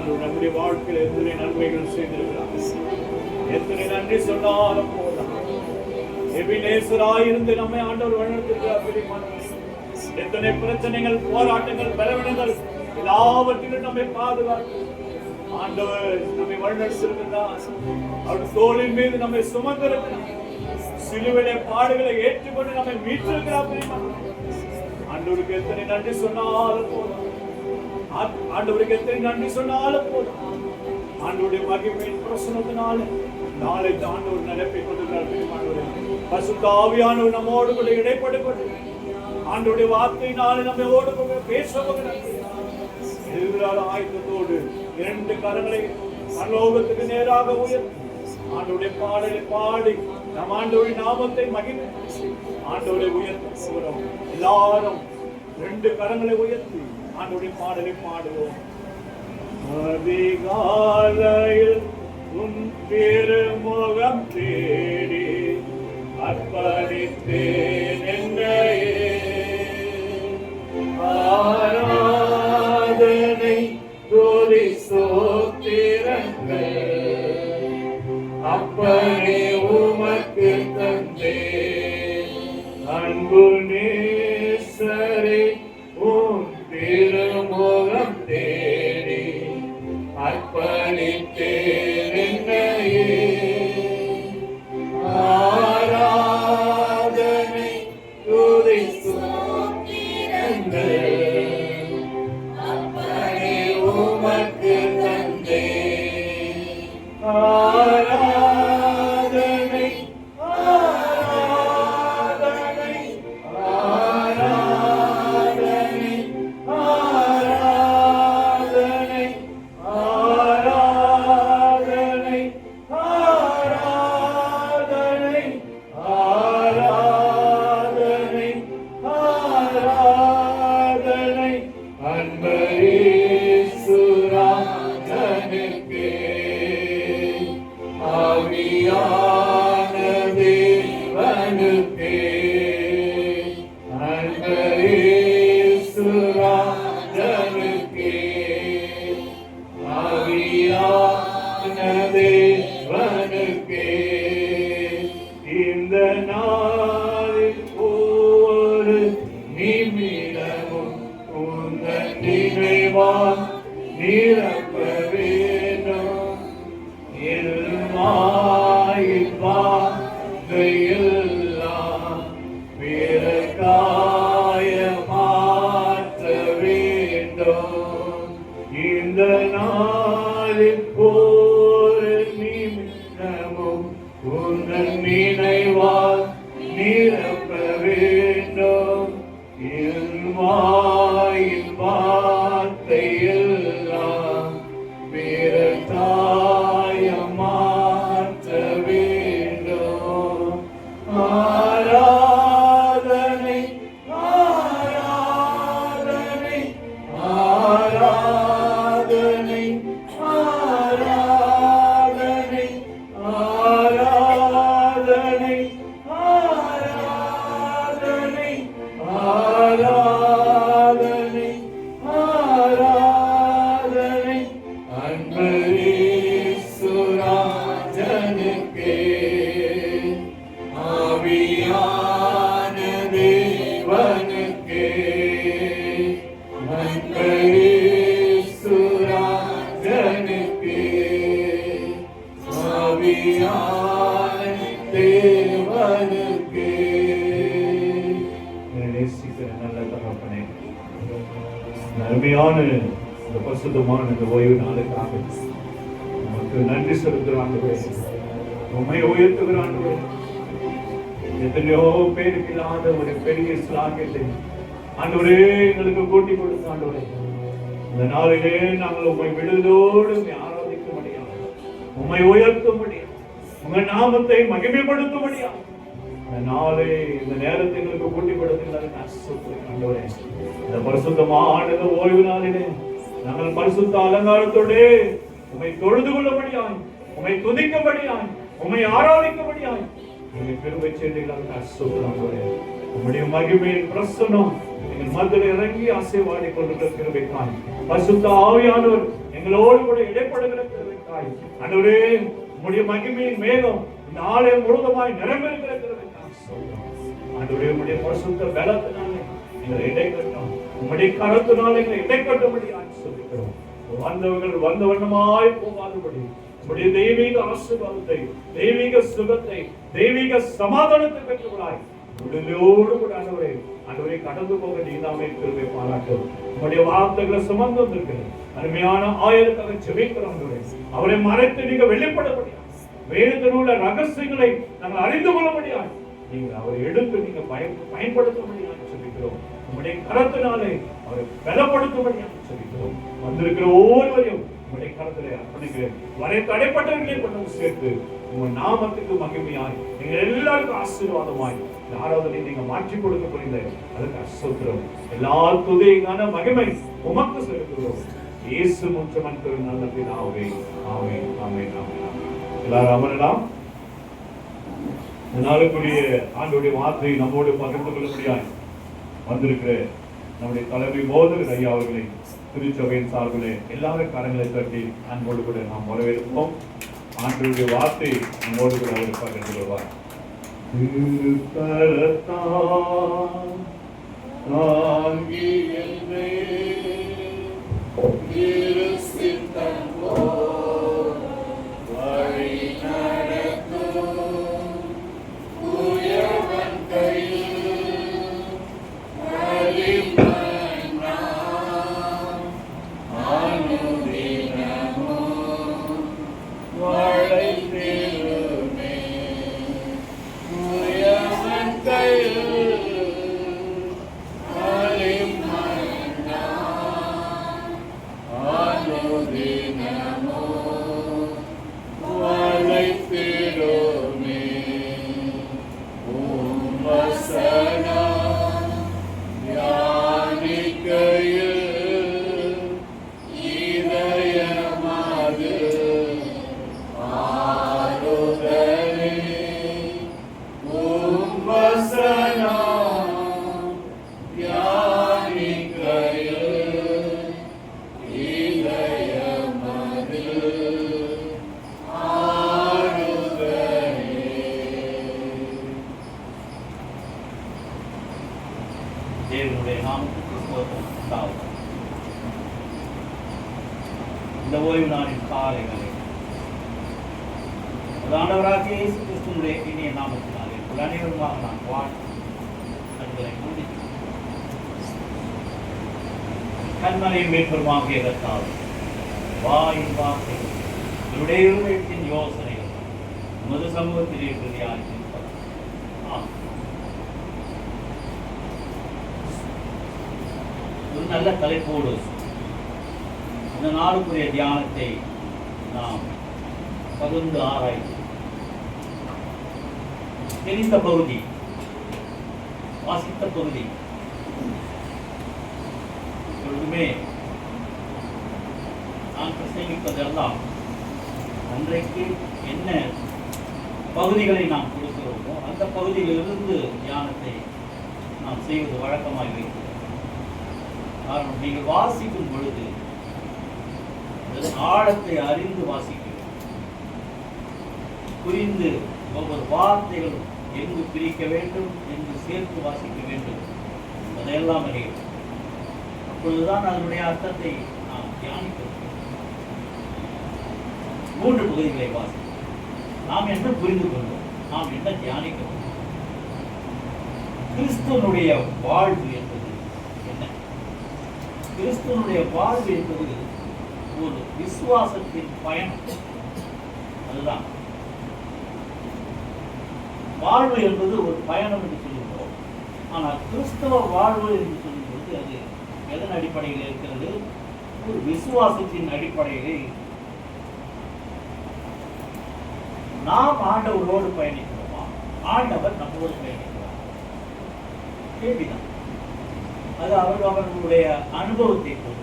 ஆண்டவர் நம்முடைய வாழ்க்கையில் எத்தனை நன்மைகள் செய்திருக்கிறார். எத்தனை நன்றி சொன்னாலும் போதும். எபினேசராயிருந்து நம்மை ஆண்டவர் வழிநடத்திருக்கிறார். பிரியமானவர்களே, எத்தனை பிரச்சனைகள், போராட்டங்கள், பலவீனங்கள் எல்லாவற்றிலும் நம்மை பாதுகாத்து ஆண்டவர் நம்மை வழிநடத்திருக்கிறார். அவர் தோளின் மீது நம்மை சுமந்திருக்கிறார். சிலுவையிலே பாடுகளை ஏற்றுக்கொண்டு நம்மை மீட்டிருக்கிறார். ஆண்டவருக்கு எத்தனை நன்றி சொன்னாலும் போதும். ஆண்டவருக்கு எத்தனை நன்றி சொன்னாலும் போதும். ஆண்டவருடைய மகிமையின் பிரசன்னத்தினால நாளை ஆண்டவர் நிரப்பிக் கொண்டிருக்கிறார். பரிசுத்த ஆவியானவர் நம்மோடு கூட இடைப்பட்டு கொண்டு ஆண்டவருடைய வார்த்தையினாலே நம்மோடு கூட பேசுகிறார். ஆயுதத்தோடு 2 கரங்களை பரலோகத்துக்கு நேராக உயர்த்தி ஆண்டவருடைய பாடலை பாடி நம் ஆண்டவருடைய நாமத்தை மகிமை ஆண்டவரை உயர்த்த போகிறோம். எல்லாரும் 2 கரங்களை உயர்த்தி ஆண்டவருடைய பாடலை பாடுவோம். அதிகாலையில் உன் திருமுகம் தேடி அர்ப்பணித்தேன் என்னையே. ஆராதனை துதி ஸ்தோத்திரங்கள் அப்பனே உமக்கு தந்தேன். அன்பு நேசரே உன் திருமுகம் தேடி அர்ப்பணித்தேன் என்னையே. ஆராதனை துதி ஸ்தோத்திரங்கள் அப்பனே உமக்கு தந்தேன். ஆராதனை ஆராதனை ஆராதனை ஆராதனை ஆராதனை ஆராதனை ஆராதனை ஆராதனை அன்பரேசுராஜனுக்கே. ஆவியான தேவனுக்கே அன்பரேசுராஜனுக்கே. ஆவியான தேவனுக்கே இந்த நாளில் ஒவ்வொரு நிமிடமும் உந்தன் நினைவால் நிரப்ப வேண்டும். எல்மாயின் வார்த்தையெல்லாம் பிறகாய மாற்ற வேண்டும். இந்த நாளில் ஒரு நிமிடமும் உந்தன் நினைவால் நிரப்ப வேண்டும். எல்மாயின் வார்த்தையெல்லாம் பிறகாய மாற்ற வேண்டும். ஆராதனை ஆராதனை ஆராதனை ஆராதனை ஆராதனை ஆராதனை ஆராதனை ஆராதனை அன்பரேசுராஜனுக்கே. ஆவியான தேவனுக்கே அன்பரேசுராஜனுக்கே. ஆவியான தேவனுக்கே. நேசிக்கிற நல்ல தகப்பனே, அருமையான இந்த பரிசுத்தமான இந்த ஓய்வு நாளுக்காக உமக்கு நன்றி செலுத்துகிறான். உண்மை உயர்த்துகிறான். எத்தனையோ பேருக்கு இல்லாத ஒரு பெரிய ஸ்லாக்கியத்தை ஆண்டவரே எங்களுக்கு கூட்டி கொடுத்த ஆண்டவரே, இந்த நாளிலே நாங்கள் உண்மை விடுதலோடு ஆராதிக்க முடியாது, உண்மை உயர்த்த முடியாது, உங்க நாமத்தை மகிமைப்படுத்த முடியாது. இந்த நாளே இந்த நேரத்தை எங்களுக்கு கூட்டி கொடுத்தீங்களே ஆண்டவரே. இந்த பரிசுத்தமான ஓய்வு நாளிலே நாங்கள் பரிசுத்த அலங்காரத்தோடு உம்மை தொழுது கொள்ளபடியாய், உம்மை துதிக்கபடியாய், உம்மை ஆராதிக்கபடியாய் உம்மை பெருமை செய்தீர்களாக ஆண்டவரே. உம்முடைய மகிமையின் பிரசன்னம் எங்கள் மத்தியில் இறங்கி ஆசீர்வாடி கொண்டிருக்கிற கிருபைக்காய் பரிசுத்த ஆவியானவர் எங்களோடு கூட இடைப்படுகிற கிருபைக்காய் ஆண்டவரே உம்முடைய மகிமையின் மேகம் இந்த ஆலயம் முழுவதுமாய் நிரம்பியிருக்கிற கிருபைக்காய் ஸ்தோத்திரம். ஆண்டவரே உம்முடைய பரிசுத்த பலத்தினாலே எங்களை இடைக்கட்டும், உம்முடைய கரத்தினாலே எங்களை இடைக்கட்டும்படியாக சொல்லிக்கிறோம். வந்தவர்கள் வந்த வண்ணமாய் போகாதபடி உம்முடைய தெய்வீக ஆசீர்வாதத்தை, தெய்வீக சுகத்தை, தெய்வீக சமாதானத்தை பெற்றுள்ளாய். உடலோடு கூட ஆண்டவரை கடந்து போக நீதாமே கிருபை பாராட்டும். உம்முடைய வார்த்தைகளை சுமந்து வந்திருக்கிறது அருமையான ஆயருக்காக ஜெபிக்கிறோம். அவரை மறைத்து நீங்க வெளிப்படப்படியா, வேதத்தில் உள்ள ரகசியங்களை நாங்கள் அறிந்து கொள்ள முடியாது. நீங்க அவரை எடுத்து நீங்க பயன்படுத்த முடியாது சொல்லிக்கிறோம். உங்களுடைய கரத்தினாலே அவரை பலப்படுத்தும்படியாக சொல்லிக்கிறோம். வந்திருக்கிற ஒவ்வொருவரையும் உங்களுடைய கரத்திலே அர்ப்பணிக்கிறேன். வரை தடைப்பட்டவர்களே கொண்டு சேர்த்து உங்க நாமத்துக்கு மகிமையாய் நீங்க எல்லாருக்கும் ஆசீர்வாதமாய் யாராவது நீங்க மாற்றி கொடுக்க புரிந்த அதுக்கு அசோத்திரம் எல்லா துதையான மகிமை உமக்கு செலுத்துகிறோம். இயேசு முற்றமன் நல்ல பிதாவே. ஆமென், ஆமென், ஆமென். எல்லாரும் அமரலாம். நாளுக்குரிய ஆண்டோடைய வார்த்தையை நம்மோடு பகிர்ந்து கொள்ள முடியாது வந்திருக்கிற நம்முடைய தலைமை போதகர் ஐயா அவர்களை திருச்சபையின் சார்பிலே எல்லாரும் கரங்களை தட்டி அன்போடு கூட நாம் வரவேற்போம். ஆண்டோடைய வார்த்தை நம்மோடு கூட அவர் பகிர்ந்து கொள்வார். தேவனுடைய நாமத்துக்கு ஸ்தோத்திரம் உண்டாவதாக. இந்த ஓய்வு நாளின் காலை வேளை ஆண்டவராகிய இயேசு கிறிஸ்துவினுடைய இனிய நாமத்தினாலே அனைவருமாக நான் வாழ்த்து கண்களை மூடி கண்மலையின் மேற்பெருமாகிய கர்த்தாவே, வாயின் வார்த்தைகள் என்னுடைய இருதயத்தின் யோசனைகள் உமது சமூகத்திலே பிரதியாயிருப்பது. ஒரு நல்ல தலைப்போடு இந்த நாளுக்குரிய தியானத்தை நாம் பகிர்ந்து ஆராய்ந்து தெரிந்த பகுதி, வாசித்த பகுதி எப்பொழுதுமே நான் பிரசங்கிப்பதெல்லாம் அன்றைக்கு என்ன பகுதிகளை நாம் கொடுக்கிறோமோ அந்த பகுதியிலிருந்து தியானத்தை நாம் செய்வது வழக்கமாக வைக்கிறோம். காரணம், நீங்கள் வாசிக்கும் பொழுது ஆழத்தை அறிந்து வாசிக்க புரிந்து ஒவ்வொரு வார்த்தைகளும் எங்கு பிரிக்க வேண்டும், எங்கு சேர்த்து வாசிக்க வேண்டும் அதையெல்லாம் அறியும். அப்பொழுதுதான் அதனுடைய அர்த்தத்தை நாம் தியானிக்க முடியும். 3 பகுதிகளை வாசிக்கும். நாம் என்ன புரிந்து கொண்டோம், நாம் என்ன தியானிக்க முடியும், கிறிஸ்துவனுடைய வாழ்வு என்பது என்ன? கிறிஸ்துவனுடைய வாழ்வு என்பது ஒரு விசுவாசத்தின் பயணம். அதுதான் வாழ்வு என்பது ஒரு பயணம் என்று சொல்லுகிறோம். ஆனால் கிறிஸ்தவ வாழ்வு என்று சொல்லும்போது அது எதன் அடிப்படையில் இருக்கிறது? ஒரு விசுவாசத்தின் அடிப்படையிலே நாம் ஆண்டவரோடு பயணிக்கிறோமா, ஆண்டவர் நம்மோடு பயணிக்கிறார்? கேள்விதான். அது அவர்களுடைய அனுபவத்தை பொறுத்து.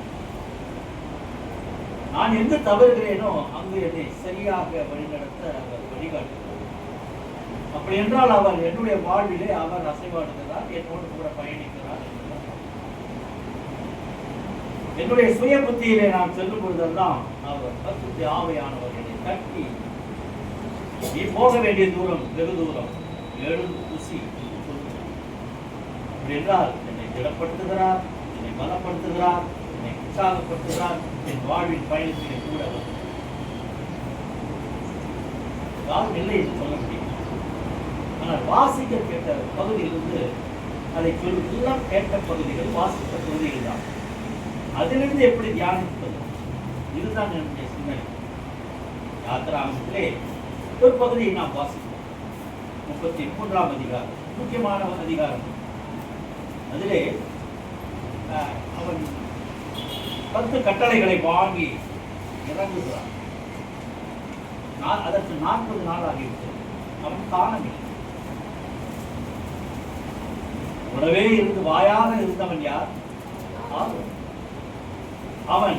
நான் எங்கு தவறுகிறேனோ அங்கு என்னை சரியாக வழிநடத்த அவர் வழிகாட்டுகிறார். அப்படி என்றால் அவர் என்னுடைய வாழ்விலே அவர் அசைவாடுகிறார், என்னோடு கூட பயணிக்கிறார். என்னுடைய சுய புத்தியிலே நான் செல்லும் பொழுதெல்லாம் அவர் பரிசுத்த ஆவியானவர் என்னை தட்டி, நீ போக வேண்டிய தூரம் வெகு தூரம், எழுந்து குசி என்று சொல்கிறார். அப்படி என்றால் என்னை திடப்படுத்துகிறார், என்னை பலப்படுத்துகிறார், என்னை உற்சாகப்படுத்துகிறார். என் வாழ்வின் பயணத்திலே கூட யாரும் இல்லை என்று சொல்ல முடியும். ஆனால் வாசிக்க கேட்ட பகுதியிலிருந்து அதை எல்லாம் கேட்ட பகுதிகள் வாசித்த பகுதிகள் தான். அதிலிருந்து எப்படி தியானிப்பது, இதுதான் என்னுடைய சிந்தனை. யாத்திராகமத்திலே ஒரு பகுதியை நாம் வாசிப்போம். 33ஆம் அதிகாரம், முக்கியமான அதிகாரம். அதிலே அவன் 10 கட்டளைகளை வாங்கி இறங்குகிறான். அதற்கு 40 நாள் ஆகிவிட்டது. அவன் காணவில்லை. உடவே இருந்து வாயாக இருந்தவன் யார்? அவன்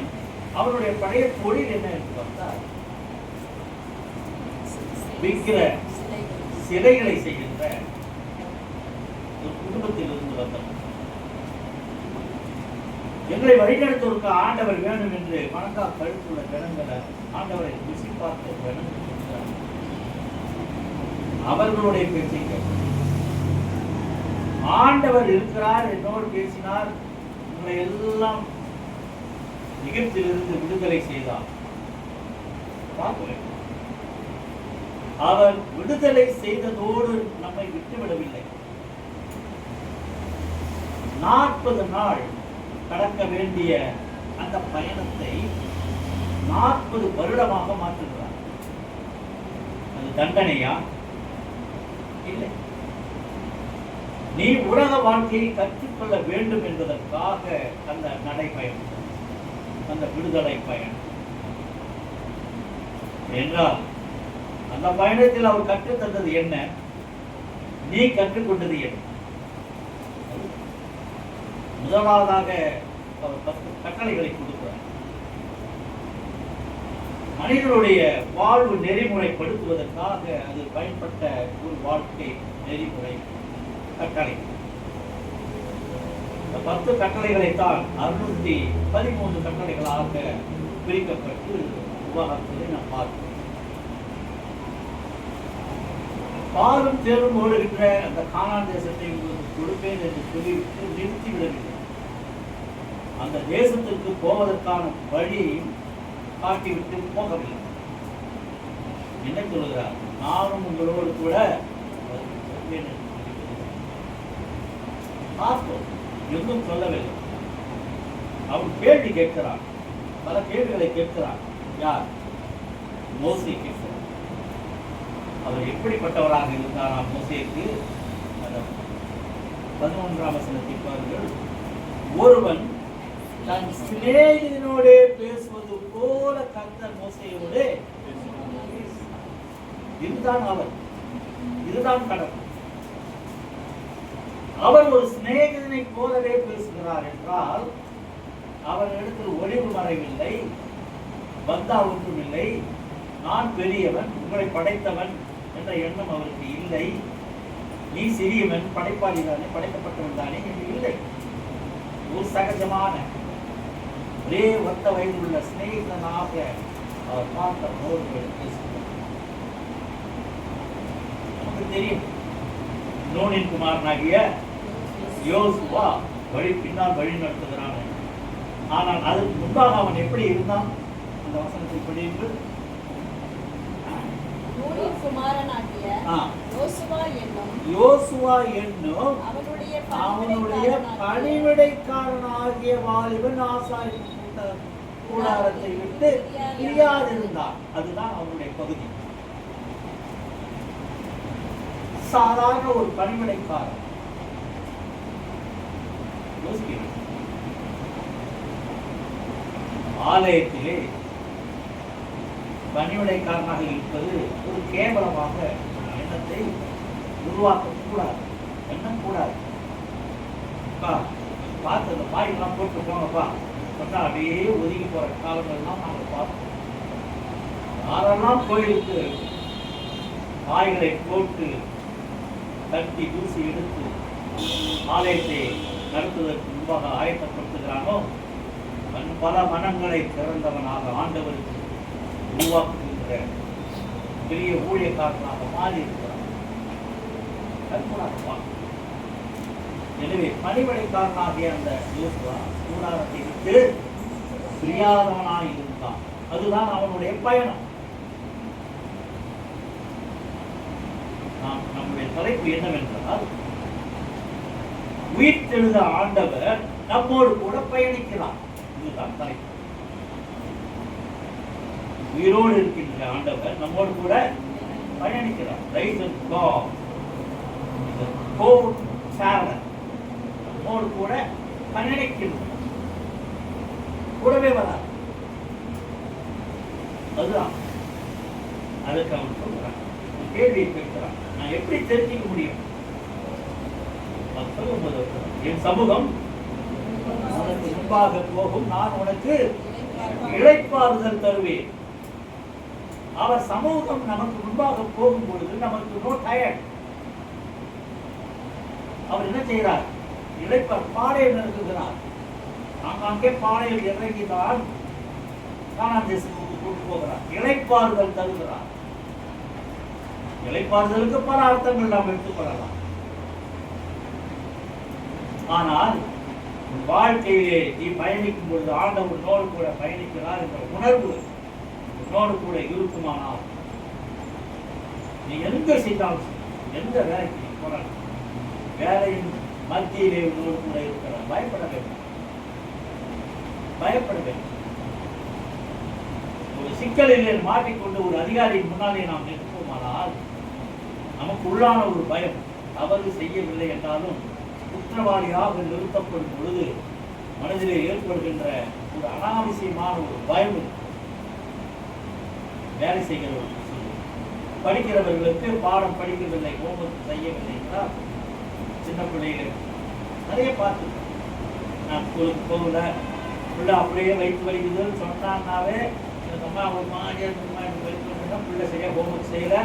அவனுடைய பழைய தொழில் என்ன என்று பார்த்தால் விற்கிற சிலைகளை செய்கின்ற ஒரு குடும்பத்தில் இருந்து வந்தவன். எங்களை வழிநடத்துவதற்கு ஆண்டவர் வேணும் என்று மணக்கா கழுத்துள்ள ஜனங்களை ஆண்டவரை ருசி பார்க்க வேணும் என்று சொல்கிறார். அவர்களுடைய பேச்சை கேட்டார். ஆண்டவர் இருக்கிறார், என்னோடு பேசினார், உங்களை எல்லாம் எகிப்திலிருந்து விடுதலை செய்தார். அவர் விடுதலை செய்ததோடு நம்மை விட்டுவிடவில்லை. 40 நாள் கடக்க வேண்டிய அந்த பயணத்தை 40 வருடமாக மாற்றுகிறார். அது தண்டனையா? இல்லை. நீ உலக வாழ்க்கையை கற்றுக்கொள்ள வேண்டும் என்பதற்காக அந்த நடைபயணம், அந்த விடுதலை பயணம் என்றால் அந்த பயணத்தில் அவர் கற்றுத்தந்தது என்ன, நீ கற்றுக்கொண்டது என்ன? முதலாவதாக அவர் 10 கட்டளைகளை கொடுக்கிறார். மனிதனுடைய வாழ்வு நெறிமுறைப்படுத்துவதற்காக அது பயன்பட்ட ஒரு வாழ்க்கை நெறிமுறை கட்டளை. இந்த 10 கட்டளைகளைத்தான் 613 கட்டளைகளாக பிரிக்கப்பட்டு உபகாரத்தை நாம் பார்க்கிறோம். பாலும் தேரும் ஓடுகின்ற அந்த கானான் தேசத்தை உங்களுக்கு கொடுப்பேன் என்று சொல்லிவிட்டு நிறுத்திவிடவில்லை. அந்த தேசத்திற்கு போவதற்கான வழி காட்டிவிட்டு போகவில்லை. என்ன சொல்கிறார்? நானும் உங்களோடு கூட பார்த்தோம், எதுவும் சொல்லவில்லை. அவன் கேள்வி கேட்கிறான், பல கேள்விகளை கேட்கிறான். யார்? மோசே கேட்கிறார். அவர் எப்படிப்பட்டவராக இருந்தாராம் மோசேக்கு? 11ஆம் வசனத்தை பாருங்கள். ஒருவன் தன் சிநேகிதனோடே பேசுவது போல கர்த்தர் மோசேயோடு இதுதான் அவர், இதுதான் கடவுள். அவர் ஒரு சிநேகிதனை போலவே பேசுகிறார் என்றால் அவரிடத்தில் ஒளிவு மறைவில்லை, பந்தா ஒன்றுமில்லை. நான் பெரியவன், உங்களை படைத்தவன் என்ற எண்ணம் அவருக்கு இல்லை. நீ சிறியவன், படைப்பாளி தானே, படைக்கப்பட்டவன் தானே என்று இல்லை. ஒரு சகஜமான ஒரே ஒத்த வயதில் உள்ள சிநேகிதனாக அவர் பார்த்த போர்கள் பேசுகிறார். நமக்கு தெரியும், நூனின் குமாரனாகிய யோசுவா பின்னால் வழி நடத்துகிறான். ஆனால் அதுக்கு முன்பாக அவன் எப்படி இருந்தான்? அந்த வசனத்தை படியுங்கள். யோசுவா என்னும் அவனுடைய பணிவிடைக்காரனாகிய வாலிபன் ஆசாரிய கூடாரத்தை விட்டு பிரியாதிருந்தான். அதுதான் அவனுடைய பகுதி. சாதாரண ஒரு பணிவிடைக்காரன். ஆலயத்திலே பணிவிடைக்காரனாக இருப்பது ஒரு கேவலமாக எண்ணத்தை உருவாக்கக்கூடாது, எண்ணக்கூடாது. பார்த்து அந்த பாய்க்கெல்லாம் போட்டு போங்கப்பா சொன்னா அப்படியே ஒதுங்கி போற காலங்கள்லாம் நாங்கள் பார்த்தோம். யாரெல்லாம் கோயிலுக்கு பாய்களை போட்டு தட்டி தூசி எடுத்து ஆலயத்தை நடத்துவதற்கு முன்பாக ஆயத்தப்படுத்துகிறானோ பல மனங்களை திறந்தவனாக ஆண்டவருக்கு உருவாக்குகின்ற பெரிய ஊழியக்காரனாக மாறி இருக்கிறார். எனவே பணிவிடைக்காரனாகிய அந்த யோசுவா கூடாரத்தை விட்டு பிரியாதவனாய் இருந்தான். அதுதான் அவனுடைய பயணம். நம்முடைய தலைப்பு என்னவென்றால், உயிர்த்தெழுத ஆண்டவர் நம்மோடு கூட பயணிக்கிறார். இதுதான் தலைப்பு. உயிரோடு இருக்கின்ற ஆண்டவர் நம்மோடு கூட பயணிக்கிறார். நம்மோடு கூட பயணிக்கிறார். கூடவே வரார். அதுதான் அதுக்கு அவன் சொல்றான். கேள்வியை கேட்கிறான், நான் எப்படி தெரிஞ்சுக்க முடியும்? சொல்லும்போது, என் சமூகம் உனக்கு முன்பாக போகும், நான் உனக்கு இளைப்பாறுதல் தருவேன். அவர் சமூகம் நமக்கு முன்பாக போகும் பொழுது நமக்கு நோ டயர்ட். அவர் என்ன செய்கிறார்? பாடையில் நிறுத்துகிறார். அங்கே பாடையில் இறங்கிதான் கானான் தேசத்துக்கு கூட்டு போகிறார். இளைப்பாறுதல் தருகிறார். இளைப்பாறுதலுக்கு பல அர்த்தங்கள் நாம் எடுத்துக்கொள்ளலாம். ஆனால் வாழ்க்கையிலே நீ பயணிக்கும் பொழுது ஆண்டவர் உன்னோடு கூட பயணிக்கிறார் என்ற உணர்வு உன்னோடு கூட இருக்குமானால், நீ எங்க செய்தாலும் எந்த வேலைக்கு நீ போராடும், வேலையின் மத்தியிலே உன்னோடு கூட இருக்கிறார். பயப்பட வேண்டும். பயப்பட வேண்டும். ஒரு சிக்கலில் மாட்டிக்கொண்டு ஒரு அதிகாரியின் முன்னாலே நாம் நிற்போமானால் நமக்கு உள்ளான ஒரு பயம். தவறு செய்யவில்லை என்றாலும் குற்றவாளியாக நிறுத்தப்படும் பொழுது மனதிலே ஏற்படுகின்ற ஒரு அனாவசியமான ஒரு பயம். வேலை செய்கிறவர்களுக்கு, படிக்கிறவர்களுக்கு பாடம் படிக்கவில்லை, ஹோம்ஒர்க் செய்யவில்லை என்றால், சின்ன பிள்ளைகள் நிறைய பார்த்து, நான் ஸ்கூலுக்கு போகல, பிள்ளை அப்படியே வயிற்று வலிக்குதுன்னு சொன்னான்னாவே எனக்கு அம்மா ஒரு மாதிரி வலிக்குதுன்னா பிள்ளை சரியாக ஹோம்ஒர்க் செய்யல,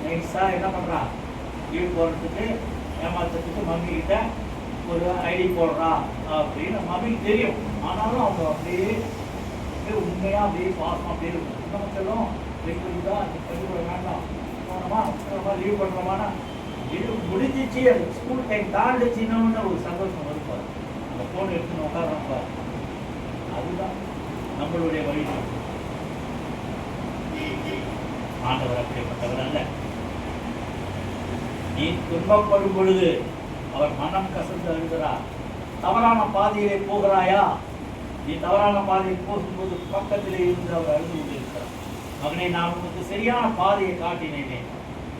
நைஸாக என்ன பண்ணுறான், லீவ் போடுறதுக்கு ஏமாத்துறதுக்கு மம்மி கிட்ட ஒரு ஐடி போடுறா அப்படின்னு மம்மிக்கு தெரியும். ஆனாலும் அவங்க அப்படியே உண்மையாக அப்படியே பாசம் அப்படியே இருக்கும். இந்த மக்களும் வயிற்று வலிக்குதா, பள்ளிக்கூட வேண்டாம் போனோமா, லீவ் பண்ணுறோமானா, இது முடிஞ்சிச்சு. அது ஸ்கூல் டைம் தாண்டிச்சின்னு ஒரு சந்தோஷம் வருப்பார். அந்த ஃபோன் எடுத்துன்னு உட்காரப்பா. அதுதான் நம்மளுடைய வழி. ஆண்டவர் அப்படிப்பட்டவர் அல்ல. நீ துன்பப்படும் பொழுது அவர் மனம் கசந்து அழுகிறார். தவறான பாதையிலே போகிறாயா? நீ தவறான பாதையில் போகும்போது பக்கத்திலே இருந்து அவர் அழுது கொண்டிருக்கிறார். மகனை, நான் உனக்கு சரியான பாதையை காட்டினேனே,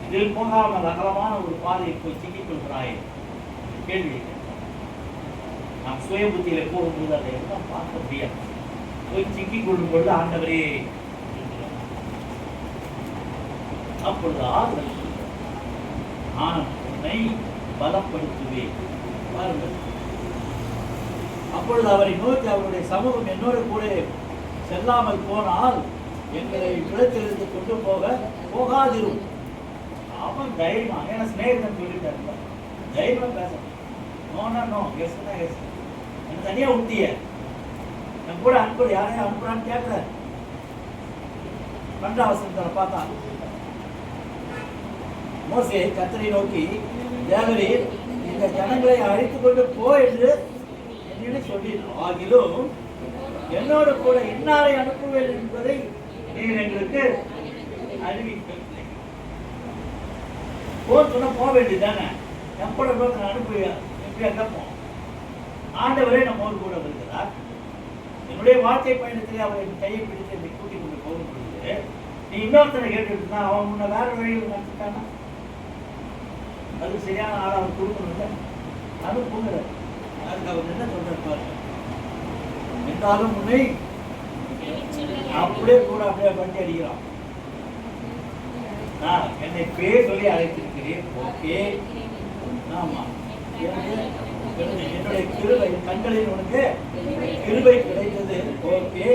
இதில் போகாமல் அகலமான ஒரு பாதையை போய் சிக்கிக் கொள்கிறாயே. கேள்வி நாம் சுய புத்தியில போகும்போது அதை எல்லாம் பார்க்க முடியாது. போய் சிக்கிக் கொள்ளும் பொழுது ஆண்டவரே, அப்பொழுது ஆறுதல், நான் உன்னை பலப்படுத்துவேன். பாருங்கள், அப்பொழுது அவரை நோக்கி அவருடைய சமூகம் என்னோடு கூட செல்லாமல் போனால் எங்களை விளக்கிலிருந்து கொண்டு போகாதிரும். அவன் தைரியமா, ஏன்னா ஸ்நேகிதன் சொல்லிட்டாரு, தைரியமா பேசணும். நோனா நோ, எஸ்னா எஸ். எனக்கு தனியா விட்டிய, என் கூட அனுப்புற, யாரையும் அனுப்புறான்னு கேட்கல. 2 வசனத்தை பார்த்தா, மோசே கர்த்தரை நோக்கி, தேவரீர் இந்த ஜனங்களை அழைத்துக் கொண்டு போ என்று என்னிடம் சொன்னீர். ஆகிலும் என்னோடு கூட இன்னாரை அனுப்புவேன் என்பதை நீர் எங்களுக்கு அறிவிக்கவில்லை. போன் சொன்னா போக வேண்டியதானே, எப்பட நான் அனுப்புவேன், எப்படியா கேட்போம். ஆண்டவரே நம்மோடு கூட வருகிறார். என்னுடைய வாழ்க்கை பயணத்திலே அவர் என் கையை பிடித்து என்னை கூட்டிக் கொண்டு போகும் பொழுது நீ இன்னொருத்தனை கேட்டுட்டு இருந்தா அவன் முன்ன வேற வழியில் நடத்திட்டானா, அது சரியான ஆளை அவர் கொடுக்கணும் இல்லை, அது போகிற. அதுக்கு அவர் என்ன சொல்றாரு, என்றாலும் உன்னை அப்படியே கூட அப்படியே வண்டி அடிக்கிறான். என்னை பேர் சொல்லி அழைத்திருக்கிறேன், ஓகே. ஆமா, என்னுடைய கிருபை கண்களில் உனக்கு கிருபை கிடைத்தது, ஓகே.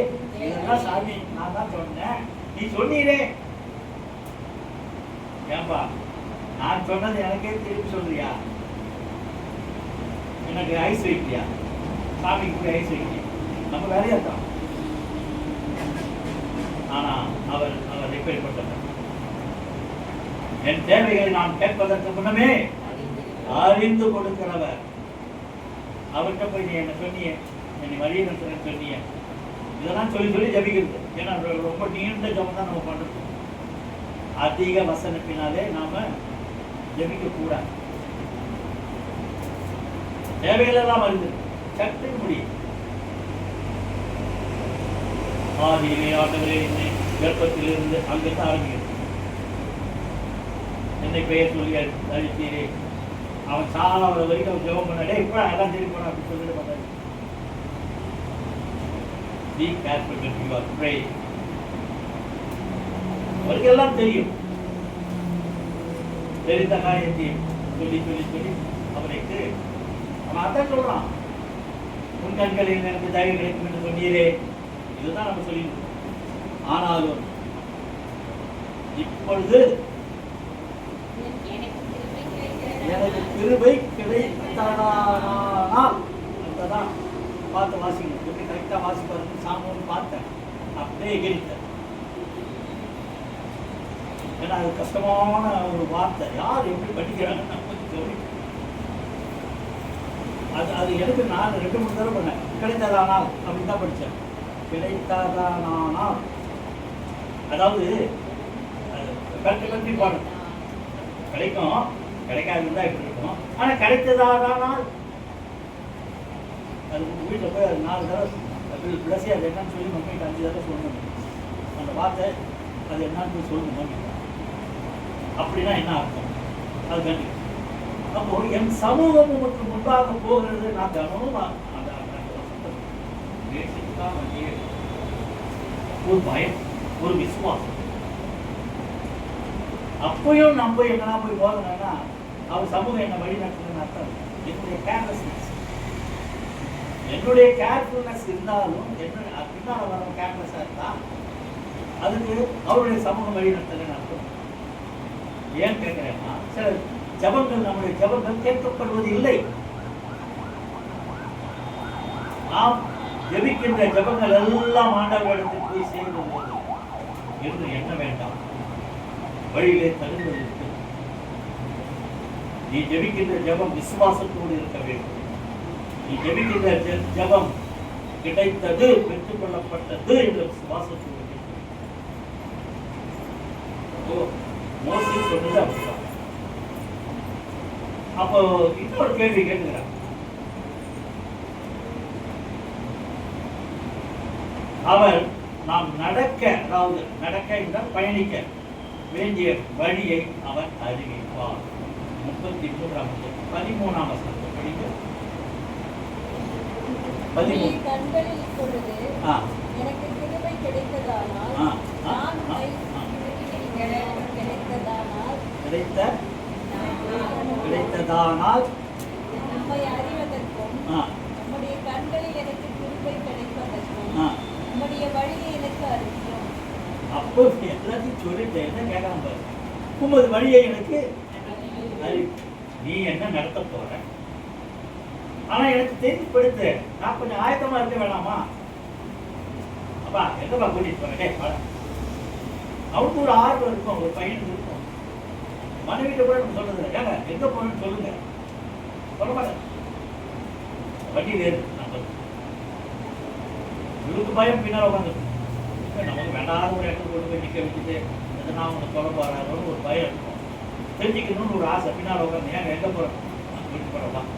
இதெல்லாம் சாமி நான் தான் சொன்னேன், நீ சொன்னீரே. ஏன்பா நான் சொன்னது எனக்கே திருப்பி சொல்றியா? எனக்கு ஐஸ் வைக்கியா? சாமிக்கு போய் ஐஸ் வைக்கியா? நம்ம வேலையா தான். ஆனா அவர் எப்படிப்பட்டவர்? என் தேவைகளை நான் கேட்பதற்கு முன்னமே அறிந்து கொடுக்கிறவர். அவர்கிட்ட போய் நீ என்ன சொன்னிய, என்னை வழியை நடத்துறேன்னு சொன்னிய, இதெல்லாம் சொல்லி சொல்லி ஜபிக்கிறது. ஏன்னா ரொம்ப நீண்ட ஜபம் தான் நம்ம பண்றது. அதிக வசனத்தினாலே நாம ஜபிக்க கூடாது. தேவைகளெல்லாம் வருது, சற்று முடியும். ஆதியிலே ஆண்டவரே என்னை கர்ப்பத்திலிருந்து அங்கிருந்து ஆரம்பிக்கிறது. என்னை பெயர் சொல்லி அழித்தீரே, அவன் சாலாவது வரைக்கும் அவன் ஜெபம் பண்ணாடே, இப்போ எல்லாம் திரும்பி போனா அப்படின்னு சொல்லிட்டு பண்ணாரு. Be careful when you are praying. அவருக்கு எல்லாம் தெரியும். தெரிந்த காரியத்தை சொல்லி சொல்லி சொல்லி அவருக்கு அவன் அதான் சொல்றான். உன் கண்களில் எனக்கு தயவு கிடைக்கும் என்று சொன்னீரே, இதுதான் நம்ம சொல்லிட்டு. ஆனாலும் இப்பொழுது எனக்கு கிருபை கிடைத்ததானால், அதுதான் பார்த்து வாசிக்கணும். எப்படி கரெக்டாக வாசிப்பாருன்னு சாமோன்னு பார்த்தேன், அப்படியே எகிரித்தேன். ஏன்னா அது கஷ்டமான ஒரு வார்த்தை. யார் எப்படி படிக்கிறாங்கன்னு நமக்கு தெரியும். அது எனக்கு நான் 2-3 தடவை பண்ணேன். கிடைத்ததானால் அப்படின்னு தான் படித்தேன். கிடைத்ததானால் அதாவது கட்டி பாடும் கிடைக்கும், கிடைக்காது இருந்தால் எப்படி இருக்கும். ஆனால் கிடைத்ததானால் அது வீட்டில் போய் அது 4 தடவை பிளஸி அது என்னன்னு சொல்லி மம்மிட்டு 5 தடவை சொல்லணும். அந்த வார்த்தை அது என்னன்னு சொல்லணும் மம்மி. அப்படின்னா என்ன அர்த்தம்? அது கண்டிப்பாக. அப்போ என் சமூகம் உங்களுக்கு முன்பாக போகிறது. நான் தினமும் ஒரு பயம், ஒரு விசுவாசம். அப்பயும் நம்ம போய் எங்கன்னா போய் போகணும்னா அவர் சமூகம் என்ன வழி நடத்துதுன்னு அர்த்தம். என்னுடைய கேர்ஃபுல்னஸ் இருந்தாலும் என்ன பின்னால் வர கேர்ஃபுல்னஸாக இருந்தா அதுக்கு அவருடைய சமூகம் வழி நடத்துதுன்னு அர்த்தம். ஏன் கேட்கிறேன்னா, சில ஜபங்கள் நம்முடைய ஜபங்கள் கேட்கப்படுவது இல்லை. நாம் ஜபிக்கின்ற ஜபங்கள் எல்லாம் ஆண்டவரிடத்தில் போய் சேர்ந்து என்று எண்ண வேண்டாம். வழியிலே தகுந்தது. நீ ஜபிக்கின்ற ஜபம் விசுவாசத்தோடு இருக்க வேண்டும். நீ ஜபிக்கின்ற ஜபம் கிடைத்தது, பெற்றுக் கொள்ளப்பட்டது என்ற விசுவாசத்தோடு இருக்க வேண்டும். மோசே சொன்னது அப்படிதான். அப்போ இன்னொரு கேள்வி கேட்கிறார். அவர் நாம் நடக்க, அதாவது நடக்க என்றால் பயணிக்க வேண்டிய வழியை அவர் அறிவிப்பார். 33ஆம் வசனத்தை படிங்க. 13. கண்களில் இப்பொழுது எனக்கு கிருபை கிடைத்ததானால் கிடைத்ததானால் நம்மை அறிவதற்கும் நம்முடைய கண்களில் எனக்கு கிருபை கிடைப்பதற்கும் நம்முடைய வழியை எனக்கு அறிவிக்கும். அப்போ எல்லாத்தையும் சொல்லிட்டு என்ன கேட்கலாம் பாரு. உமது வழியை எனக்கு நீ என்ன நடத்த போற, ஆனா எனக்கு தெரியப்படுத்து. நான் கொஞ்சம் ஆயத்தமா இருக்க வேணாமா? அப்பா எங்கப்பா கூட்டிட்டு போறேன். அவனுக்கு ஒரு ஆர்வம் இருக்கும், ஒரு பையனுக்கு இருக்கும். மனைவிட்ட கூட நம்ம சொல்றது ஏங்க எங்க போகணும்னு சொல்லுங்க, சொல்ல மாட்டேன். வண்டி வேறு நம்ம இவருக்கு பயம். பின்னால் உட்காந்து நமக்கு வேண்டாத ஒரு இடத்துல கொண்டு போய் நிற்க வச்சுட்டு எதனா அவங்க சொல்ல போறாரோன்னு ஒரு பயம் இருக்கும். தெரிஞ்சுக்கணும்னு ஒரு ஆசை. பின்னால் உட்காந்து ஏங்க எங்க போறோம், வீட்டு போறோம்லாம்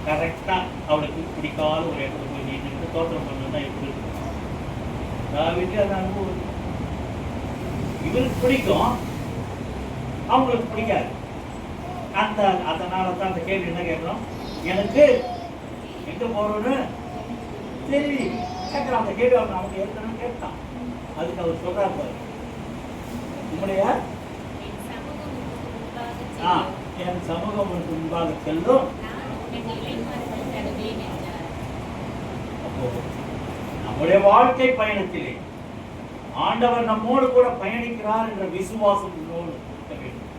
கரெக்டா அவளுக்கு பிடிக்காத ஒரு இடத்துல போய் நின்று தோற்றம் பண்ணா எப்படி இருக்கும்? வீட்டு அந்த அனுபவம் இவருக்கு பிடிக்கும், அவங்களுக்கு பிடிக்காது. அதனால தான் அந்த கேள்வி என்ன கேட்கணும், எனக்கு எங்க போறோன்னு தெரியும் கேட்கலாம். அந்த கேள்வி அவன் அவங்க ஏற்கனவே கேட்டான். அதுக்கு அவர் சொல்றாரு பாரு, உங்களுடைய என் சமூகம் முன்பாக செல்லும். நம்முடைய வாழ்க்கை பயணத்திலே ஆண்டவர் நம்மோடு கூட பயணிக்கிறார் என்ற விசுவாசம் இருக்க வேண்டும்.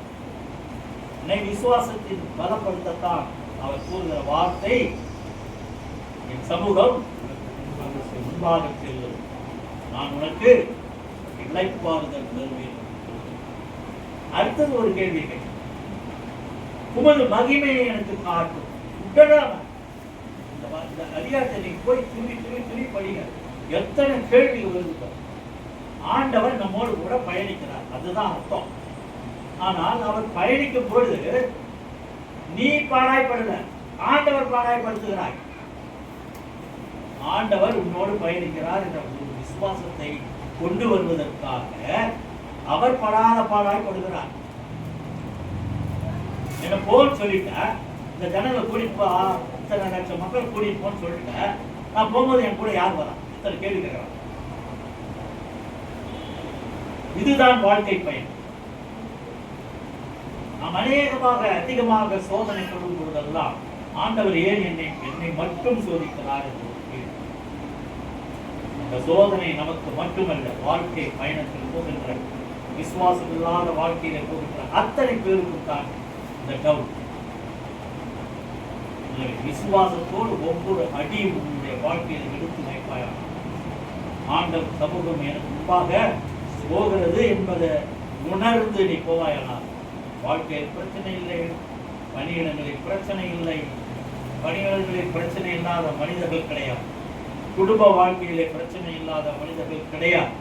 என்னை விசுவாசத்தில் பலப்படுத்தத்தான் அவர் கூறுகிற வார்த்தை, என் சமூகம் உனக்கு முன்பாக செல்லும், நான் உனக்கு இளைப்பாறுதல் தருவேன். அடுத்தது ஒரு கேள்வி கேட்க, உமது மகிமையை எனக்கு காட்டும். உடனே இந்த அதிகாரத்தை நீங்க போய் துணி படிங்க. எத்தனை கேள்விகள் வருது. ஆண்டவர் நம்மோடு கூட பயணிக்கிறார், அதுதான் அர்த்தம். ஆனால் அவர் பயணிக்கும் பொழுது நீ பாடாய்படல, ஆண்டவர் பாடாய்படுத்துகிறாய். ஆண்டவர் உன்னோடு பயணிக்கிறார் என்ற ஒரு விசுவாசத்தை கொண்டு வருவதற்காக அவர் படாத பாடாய்படுகிறார். என்ன போன்னு சொல்லிட்டேன், இந்த ஜனங்களை கூட்டிட்டு போ, இத்தனை லட்சம் மக்கள் கூட்டிட்டு போன்னு சொல்லிட்டேன், நான் போகும்போது என் கூட யார் வரா? இத்தனை கேள்வி கேட்கிறான். இதுதான் வாழ்க்கை பயன். நாம் அதிகமாக சோதனைப்படும் பொழுதெல்லாம் ஆண்டவர் ஏன் என்னை மட்டும் சோதிக்கிறார் என்று கேள்வி. இந்த சோதனை நமக்கு மட்டுமல்ல, வாழ்க்கை பயணத்தில் போகின்ற விசுவாசம் இல்லாத வாழ்க்கையில போகின்ற அத்தனை பேருக்கும் தான் இந்த டவுட். விசுவாசத்தோடு ஒவ்வொரு அடியும் உன்னுடைய வாழ்க்கையில் எடுத்து வைப்பாயா. ஆண்டவர் சமூகம் எனக்கு முன்பாக போகிறது என்பதை உணர்ந்து நீ போவாயனால் வாழ்க்கையில் பிரச்சனை இல்லை, பணியிடங்களில் பிரச்சனை இல்லை, பணியிடங்களில் பிரச்சனை இல்லாத மனிதர்கள் கிடையாது, குடும்ப வாழ்க்கையிலே பிரச்சனை இல்லாத மனிதர்கள் கிடையாது.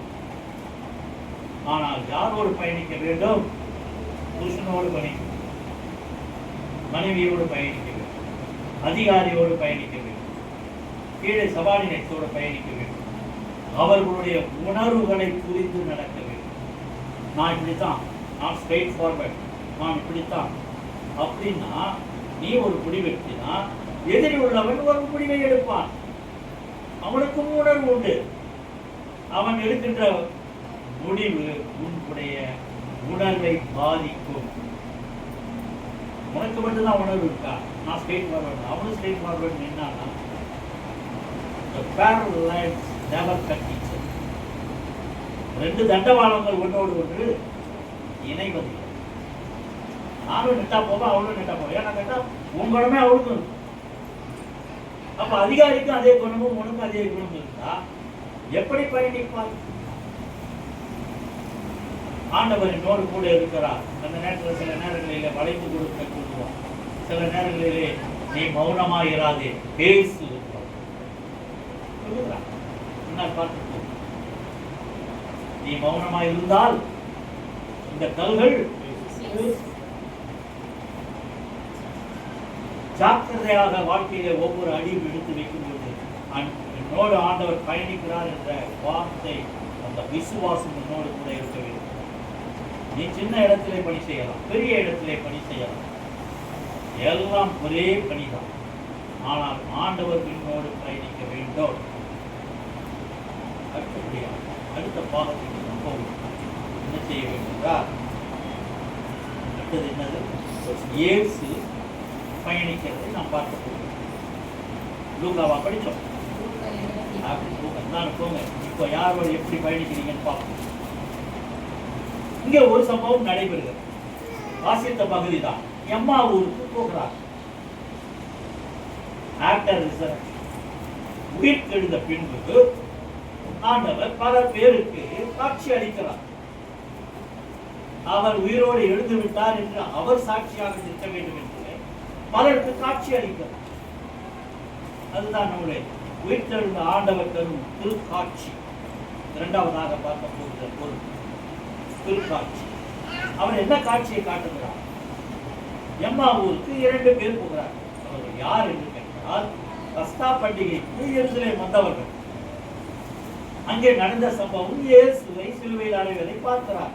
ஆனால் யாரோடு பயணிக்க வேண்டும்? புருஷனோடு பயணிக்க, மனைவியோடு பயணிக்க வேண்டும், அதிகாரியோடு பயணிக்க வேண்டும், கீழே சபார்டினேட்ஸோடு பயணிக்க வேண்டும், அவர்களுடைய உணர்வுகளை புரிந்து நடக்க வேண்டும். நான் இப்படித்தான், நான் ஸ்ட்ரெயிட் ஃபார்வர்ட், நான் இப்படித்தான் அப்படின்னா நீ ஒரு முடிவெடுத்தினா எதிரி உள்ளவன் ஒரு முடிவை எடுப்பான். அவனுக்கும் உணர்வு உண்டு. அவன் எடுக்கின்ற முடிவு உன்னுடைய உணர்வை பாதிக்கும். உனக்கு மட்டும்தான் உணர்வு இருக்கா? நான் ஸ்ட்ரெயிட் ஃபார்வர்ட், அவனும் ஸ்ட்ரெயிட் ஃபார்வர்ட் என்னன்னா ரெண்டு தண்டவாளங்கள் ஒன்றோடு ஒன்று இணைவதில்லை. நானும் நெட்டா போவேன், அவளும் நெட்டா போவேன். ஏன்னா கேட்டா உன் குணமே அவளுக்கும். அப்ப அதிகாரிக்கும் அதே குணமும் உனக்கும் அதே குணமும் இருந்தா எப்படி பயணிப்பார்? ஆண்டவர் என்னோடு கூட இருக்கிறார். அந்த நேரத்தில் சில நேரங்களிலே வளைந்து கொடுக்க சொல்லுவான், சில நேரங்களிலே நீ மௌனமாயிராதே, பேசு சொல்லுகிறான். என்ன பார்த்து நீ மௌனமாய் இருந்தால் இந்த கல்கள் ஜாக்கிரதையாக வாழ்க்கையில ஒவ்வொரு அடியும் எடுத்து வைக்கும்போது என்னோடு ஆண்டவர் பயணிக்கிறார் என்ற வார்த்தை, அந்த விசுவாசம் என்னோடு கூட இருக்க வேண்டும். நீ சின்ன இடத்திலே பணி செய்யலாம், பெரிய இடத்திலே பணி செய்யலாம், எல்லாம் ஒரே பணிதான். ஆனால் ஆண்டவர் என்னோடு பயணிக்க வேண்டும். அடுத்த பாகத்துக்கு நம்ம என்ன செய்ய வேண்டும்? அடுத்தது என்னது? இயேசு பயணிக்கிறதை நாம் பார்க்க போகிறோம். லூக்காவா படித்தோம். போங்க, இப்போ யாரோட எப்படி பயணிக்கிறீங்கன்னு பார்ப்போம். இங்கே ஒரு சம்பவம் நடைபெறுகிறது. வாசித்த பகுதி தான். எம்மா ஊருக்கு போகிறார். உயிர் தெழுந்த பின்பு ஆண்டவர் பல பேருக்கு காட்சி அளிக்கிறார். அவர் உயிரோடு எழுந்து விட்டார் என்று அவர் சாட்சியாக நிற்க வேண்டும் என்று பலருக்கு காட்சி அளிக்கிறார். அதுதான் நம்முடைய உயிர் தெழுந்த ஆண்டவர் தரும் திருக்காட்சி. இரண்டாவதாக பார்க்க போகிற பொருள் திருக்காட்சி. அவர் என்ன காட்சியை காட்டுகிறார்? எம்மா ஊருக்கு 2 பேர் போகிறார். அவர்கள் யார் என்று கேட்டால் பஸ்கா பண்டிகைக்கு எருசலேம் வந்தவர்கள். அங்கே நடந்த சம்பவம் இயேசுவை சிலுவையில் அறைவதை பார்க்கிறார்.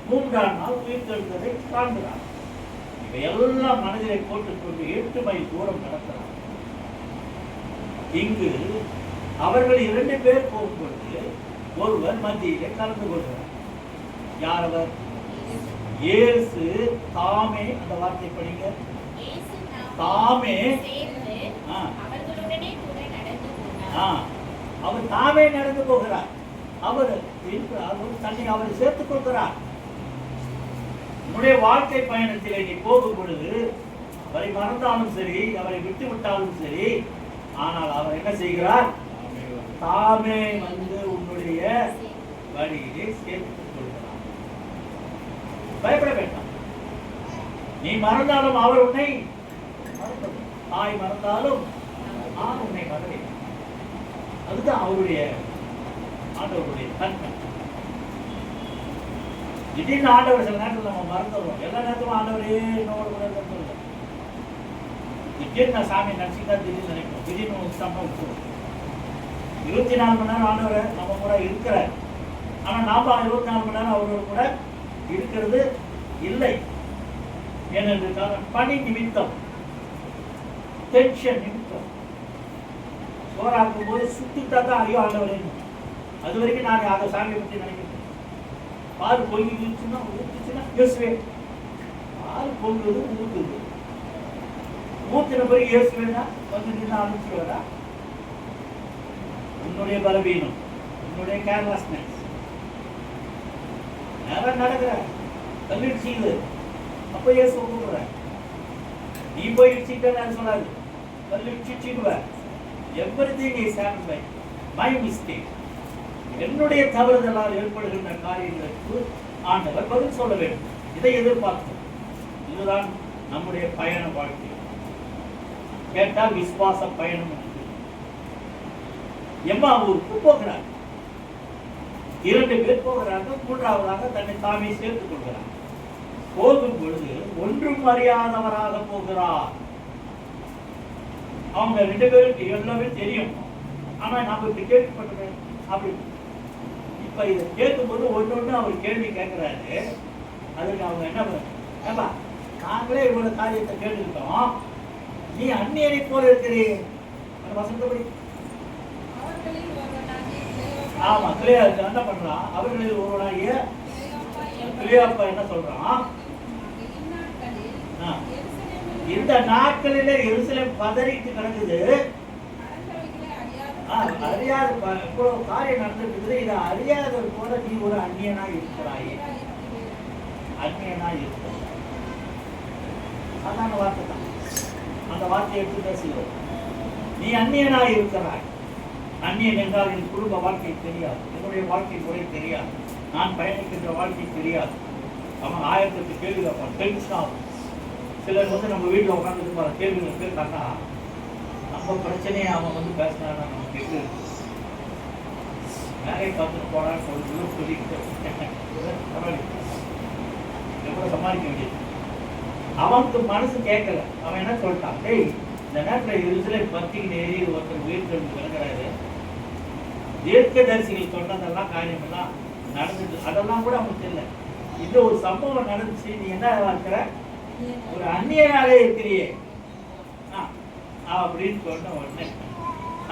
3ஆம் நாள் உயிர் தெழுந்ததை காண்கிறார். இவையெல்லாம் மனதிலே போட்டுக்கொண்டு 8 மைல் தூரம் நடக்கிறார். இங்கு அவர்கள் 2 பேர் போகும்பொழுது ஒருவர் மத்தியிலே கலந்து கொள்கிறார். யார் அவர்? இயேசு தாமே. அந்த வார்த்தை படிங்க. தாமே அவர் தாமே நடந்து போகிறார். அவர் தன்னை அவரை சேர்த்துக் கொள்கிறார். உன்னுடைய வாழ்க்கை பயணத்திலே நீ போகும் பொழுது அவரை மறந்தாலும் சரி, அவரை விட்டு விட்டாலும் சரி, ஆனால் அவர் என்ன செய்கிறார்? தாமே வந்து உன்னுடைய வழியிலே சேர்த்துக் கொள்கிறார். பயப்பட வேண்டாம். நீ மறந்தாலும் அவர் உன்னை மறப்பதில்லை. தாய் மறந்தாலும் நான் உன்னை மறவேன். அதுதான் அவருடைய ஆண்டவருடைய தன்மை. திடீர்னு ஆண்டவர் சில நேரத்தில் நம்ம மறந்துடுவோம். எல்லா நேரத்திலும் ஆண்டவரே என்னோட கூட இருந்தது. திடீர்னு நான் சாமி நினச்சிட்டா திடீர்னு நினைப்போம். திடீர்னு ஒரு சம்பவம் விட்டுருவோம். 24 மணி நேரம் ஆண்டவர் நம்ம கூட இருக்கிறார். ஆனால் நாம 24 மணி நேரம் அவரோட கூட இருக்கிறது இல்லை. ஏனென்றால் பணி நிமித்தம், டென்ஷன் நிமித்தம் சோறாக்கும் போது சுத்திட்டா தான் ஐயோ ஆண்டவரே. அது வரைக்கும் நான் அதை சாமியை பற்றி நினைக்கிறேன். பால் பொங்கிச்சுன்னா ஊற்றுச்சுன்னா இயேசுவே. பால் பொங்குது ஊற்றுது. ஊற்றின பிறகு இயேசுவேனா வந்து நின்று அனுப்பிச்சுவாரா? உன்னுடைய பலவீனம், உன்னுடைய கேர்லெஸ்னஸ் நேரம் நடக்கிற கல்லிடுச்சு. அப்போ இயேசு கூப்பிடுற. நீ போய் இடிச்சுட்டேன்னு சொல்லாது. கல்லிடுச்சுடுவ. Everything is happen by my mistake. என்னுடைய தவறுதலால் ஏற்படுகின்ற காரியங்களுக்கு ஆண்டவர் பதில் சொல்ல வேண்டும். இதை எதிர்பார்த்தோம். இதுதான் நம்முடைய பயண வாழ்க்கை. கேட்டால் விசுவாச பயணம். எம்மாவூருக்கு போகிறார். 2 பேர் போகிறார்கள். 3ஆவதாக தன்னை தாமே சேர்த்துக் கொள்கிறார். போகும் பொழுது ஒன்றும் அறியாதவராக போகிறார். அவங்க 2 பேருக்கு எல்லாமே தெரியும். ஆனா நம்ம இப்படி கேள்விப்பட்டது அப்படி. இப்ப இதை கேட்கும்போது ஒன்று அவர் கேள்வி கேட்கிறாரு. அதுக்கு அவங்க என்ன பண்ண, நாங்களே இவ்வளவு காரியத்தை கேட்டுக்கிட்டோம், நீ அந்நியனை போல இருக்கிறீ. அந்த வசந்தபடி ஆமா கிளியார் என்ன பண்றான்? அவர்களில் ஒருவனாகிய கிளியாப்பா என்ன சொல்றான்? இந்த நாட்களிலே எருசலேம் பதறிட்டு கிடக்குது. அறியாத காரியம் நடந்துருக்குது. இதை அறியாதது போல நீ ஒரு அந்நியனா இருக்கிறாயே. அந்நியனா இருக்கிற அதான வார்த்தை தான். அந்த வார்த்தையை எடுத்து பேசுகிறோம். நீ அந்நியனா இருக்கிறாய். அந்நியன் என்றால் என் குடும்ப வாழ்க்கை தெரியாது, என்னுடைய வாழ்க்கை முறை தெரியாது, நான் பயணிக்கின்ற வாழ்க்கை தெரியாது. அவன் 1008 கேள்வி வைப்பான். டென்ஷன் ஆகும். சிலர் வந்து நம்ம வீட்டில் உட்காந்துட்டு போகிற கேள்விகள் கேட்டாங்கன்னா நம்ம பிரச்சனையை அவன் வந்து பேசினான்னா நம்ம கேட்டு வேலையை பார்த்துட்டு போனான்னு சொல்லிக்கிட்டு எவ்வளோ சமாளிக்க வேண்டியது. அவனுக்கு மனசு கேட்கல. அவன் என்ன சொல்லிட்டான்? டேய், இந்த நேரத்தில் எருசலேம் பத்திக்கு ஏறி ஒருத்தர் உயிர் விளங்குறாரு. தீர்க்க தரிசிகள் சொன்னதெல்லாம் காரியம் எல்லாம் நடந்துட்டு அதெல்லாம் கூட அவனுக்கு தெரியல. இந்த ஒரு சம்பவம் நடந்துச்சு. நீ என்ன இருக்கிற? ஒரு அந்நியனாலே இருக்கிறியே அப்படின்னு சொன்ன உடனே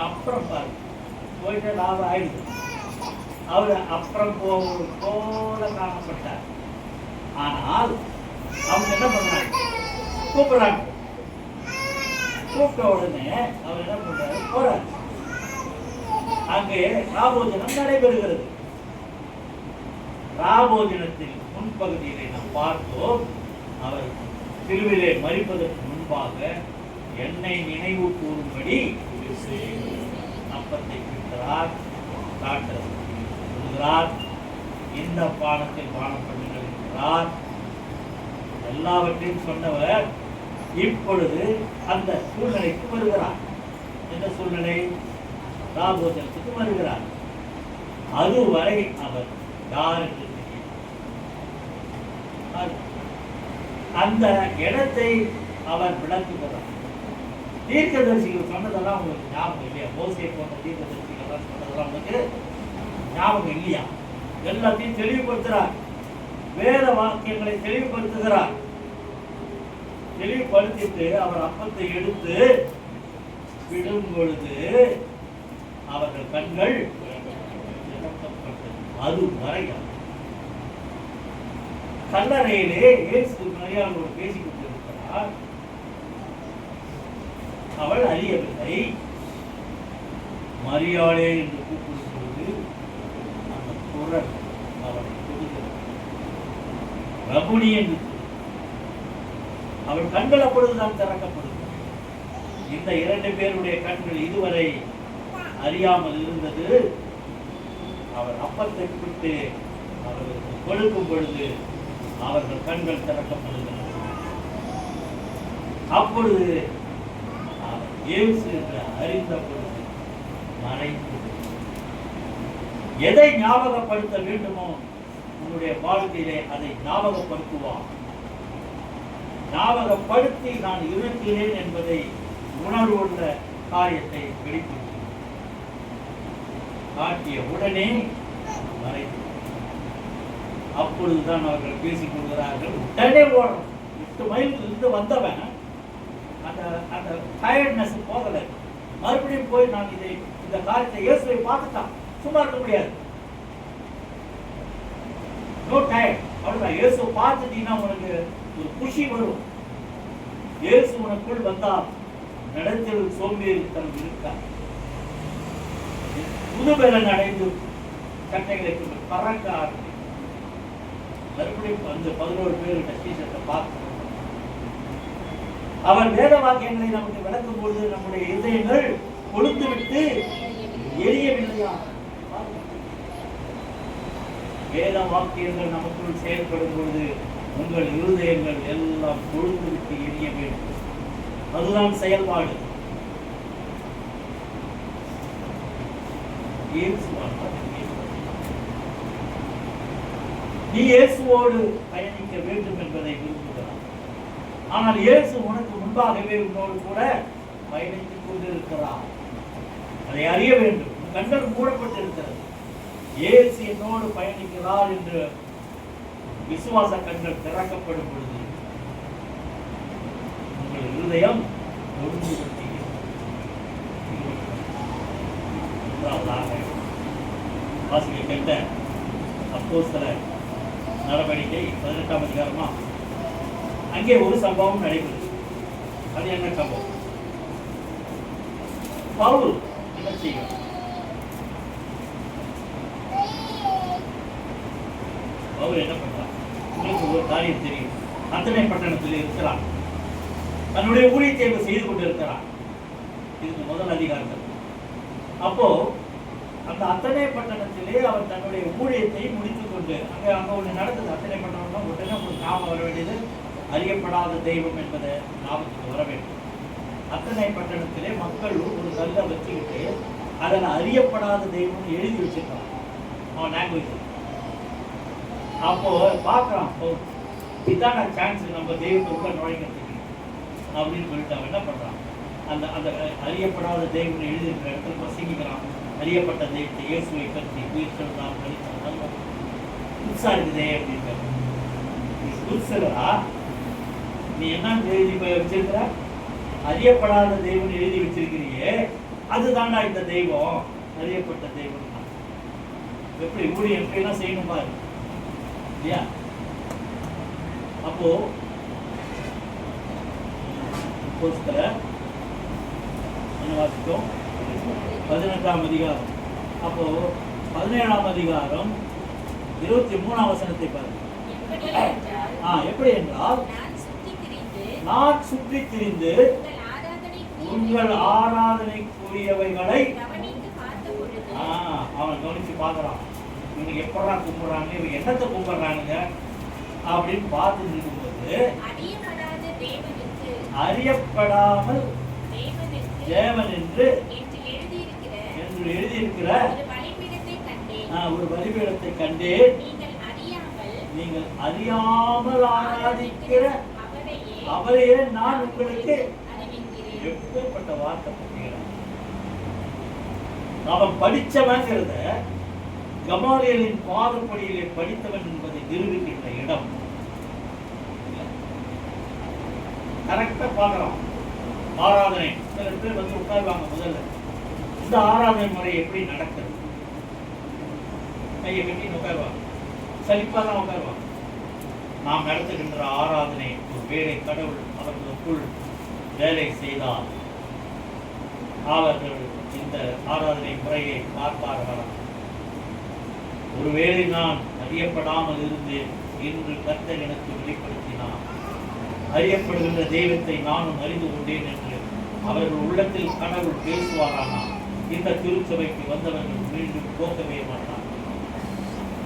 அப்புறம் பாரு போயிட்டு லாபம் ஆயிடுது. அவரு அப்புறம் போல காணப்பட்டார். ஆனால் அவங்க என்ன பண்றாங்க? கூப்பிடுறாங்க. கூப்பிட்ட உடனே அவர் என்ன பண்றாரு? போறாரு. அங்கே ராபோஜனம் நடைபெறுகிறது. ராபோஜனத்தில் முன்பகுதியிலே நாம் பார்த்தோம். அவர் சிலுவிலே மரிப்பதற்கு முன்பாக என்னை நினைவு கூறும்படி அப்பத்தை பிடிக்கிறார். சொல்கிறார், இந்த பானத்தில் பானம் பண்ணுங்கள் என்கிறார். எல்லாவற்றையும் சொன்னவர் இப்பொழுது அந்த சூழ்நிலைக்கு வருகிறார். எந்த சூழ்நிலை? ராபோஜனத்துக்கு வருகிறார். அதுவரை அவர் யார் என்று தெரியும். அந்த இடத்தை அவர் விளக்குகிறார். தீர்க்கதரிசிகள் சொன்னதெல்லாம் உங்களுக்கு ஞாபகம் இல்லையா? மோசே போன்ற தீர்க்கதரிசிகள் சொன்னதெல்லாம் உங்களுக்கு ஞாபகம் இல்லையா? எல்லாத்தையும் தெளிவுபடுத்துகிறார். வேத வாக்கியங்களை தெளிவுபடுத்துகிறார். தெளிவுபடுத்திட்டு அவர் அப்பத்தை எடுத்து விடும் பொழுது அவர்கள் கண்கள் அது வரை கல்லறையிலே இயேசு மரியாளோடு பேசிக் கொண்டிருக்கிறார். அவள் அறியவில்லை. மரியாளே என்று கூப்பிடும் பொழுது அந்த குரல் அவளை கொடுக்கிறது. ரபுனி என்று அவள் கண்கள் அப்பொழுதுதான் திறக்கப்படுகிறது. இந்த 2 பேருடைய கண்கள் இதுவரை அறியாமல் இருந்தது. அவர் அப்பத்தை விட்டு அவர்களுக்கு கொடுக்கும் பொழுது அவர்கள் கண்கள் திறக்கப்படுகின்றன. அப்பொழுது அவர் இயேசு என்று அறிந்த பொழுது மறைந்து எதை ஞாபகப்படுத்த வேண்டுமோ உங்களுடைய வாழ்க்கையிலே அதை ஞாபகப்படுத்துவார். ஞாபகப்படுத்தி நான் இருக்கிறேன் என்பதை உணர்வுள்ள காரியத்தை வெளிப்படுத்த காட்டிய உடனே மறைந்து அப்பொழுதுதான் அவர்கள் பேசிக் கொள்கிறார்கள். உடனே ஓடுறோம். 8 மைல் இருந்து வந்தவன் அந்த அந்த டயர்ட்னஸ் போகலை. மறுபடியும் போய் நான் இந்த காரியத்தை இயேசுவை பார்த்துட்டான். சும்மா இருக்க முடியாது. No tired. அவ்வளவுதான். இயேசு பார்த்துட்டீங்கன்னா உனக்கு ஒரு குஷி வரும். இயேசு உனக்குள் வந்தால் நடத்தில் சோம்பேறித்தனம் இருக்கா. புதுபலன் அடைந்து சட்டைகளை பறக்க ஆரம்பிக்கும். மறுபடியும் வந்து 11 பேர் டீச்சர்ஸை பார்த்து அவர் வேத வாக்கியங்களை நமக்கு விளக்கும் பொழுது நம்முடைய இதயங்கள் கொழுந்து விட்டு எரியவில்லையா? வேத வாக்கியங்கள் நமக்குள் செயல்படும் பொழுது உங்கள் இருதயங்கள் எல்லாம் கொழுந்து விட்டு எரிய வேண்டும். அதுதான் செயல்பாடு. நீ இயேசுவோடு பயணிக்க வேண்டும் என்பதை விரும்புகிறார். ஆனால் இயேசு உனக்கு முன்பாகவே உன்னோடு கூட பயணித்துக் கொண்டிருக்கிறார். அதை அறிய வேண்டும். கண்கள் மூடப்பட்டிருக்கிறது. இயேசு என்னோடு பயணிக்கிறார் என்று விசுவாச கண்கள் திறக்கப்படும் பொழுது உங்கள் இருதயம் ஒழுங்கு வாசிக்க கேட்ட அப்போஸ்தலர் நடவடிக்கை 18ஆம் அதிகாரமா அங்கே ஒரு சம்பவம் நடைபெறுது. அது என்ன சம்பவம்? பவுல் என்ன செய்யும்? பவுல் என்ன பண்றார்? உங்களுக்கு ஒரு காரியம் தெரியும். அத்தனை பட்டணத்தில் இருக்கிறார். தன்னுடைய ஊழியத்தை செய்து கொண்டிருக்கிறார். இதுக்கு முதல் அதிகாரத்தில். அப்போ அந்த அத்தனை பட்டணத்திலே அவர் தன்னுடைய ஊழியத்தை முடித்துக் கொண்டு அங்க ஒன்று நடந்தது. அத்தனை பட்டணம்னா உடனே உங்களுக்கு ஞாபகம் வர வேண்டியது அறியப்படாத தெய்வம் என்பதை ஞாபகத்துக்கு வர வேண்டும். அத்தனை பட்டணத்திலே மக்கள் ஒரு கல்லை வச்சுக்கிட்டு அதில் அறியப்படாத தெய்வம் எழுதி வச்சிருக்கான் அவன் லாங்குவேஜ். அப்போ பார்க்குறான், இதான சான்ஸ் நம்ம தெய்வத்தை உள்ள நுழைக்கிறதுக்கு அப்படின்னு சொல்லிட்டு அவன் என்ன பண்ணுறான், அந்த அந்த அறியப்படாத தெய்வம் எழுதியிருக்கிற இடத்துல வசிக்கிறான். அறியப்பட்ட தெய்வத்தை இயேசுவை பற்றி உயிர் சொல்லாமல் படித்தான். புதுசாக இருக்குதே அப்படின்னு. புதுசா நீ என்ன எழுதி வச்சிருக்கிற? அறியப்படாத தெய்வம் எழுதி வச்சிருக்கிறியே, அதுதான்டா இந்த தெய்வம், அறியப்பட்ட தெய்வம். எப்படி ஊழியம் எப்படிலாம் செய்யணும் பாரு இல்லையா? அப்போ என்ன வாசித்தோம்? 18ஆம் அதிகாரம். அப்போ 17ஆம் அதிகாரம் 23ஆம் வசனத்தை பாருங்க. எப்படி என்றால், நான் சுற்றி திரிந்து உங்கள் ஆராதனைக்குரியவைகளை அவன் கவனிச்சு பார்க்கறான். இவங்க எப்படா கும்பிடுறாங்க, இவங்க என்னத்தை கும்பிடுறானுங்க அப்படின்னு பார்த்து இருக்கும்போது அறியப்படாமல் தேவன் என்று எழுதியிருக்கிற ஒரு பலிபீடத்தை கண்டேன். நீங்கள் அறியாமல் ஆராதிக்கிற அவரையே நான் உங்களுக்கு எப்பேற்பட்ட வார்த்தை பண்ணுகிறேன். அவன் படித்தவங்கிறத கமாலியலின் பாதப்படியிலே படித்தவன் என்பதை நிரூபிக்கின்ற இடம். கரெக்டா பார்க்கலாம். ஆராதனை சில பேர் வந்து உட்காருவாங்க. முதல்ல இந்த ஆராதனை முறை எப்படி நடக்கிறது? கையை கட்டி உட்காருவாங்க. சலிப்பா தான் உட்காருவாங்க. நாம் நடத்துகின்ற ஆராதனை ஒரு வேலை கடவுள் அவர்களுக்குள் வேலை செய்தால் அவர்கள் இந்த ஆராதனை முறையை பார்ப்பார்களாம். ஒருவேளை நான் அறியப்படாமல் இருந்தேன் என்று கர்த்தர் எனக்கு வெளிப்படுத்தினார். அறியப்படுகின்ற தெய்வத்தை நானும் அறிந்து கொண்டேன் என்று அவர்கள் உள்ளத்தில் கடவுள் பேசுவாரானால் இந்த திருச்சபைக்கு வந்தவர்கள் மீண்டும் போகவே மாட்டார்கள்.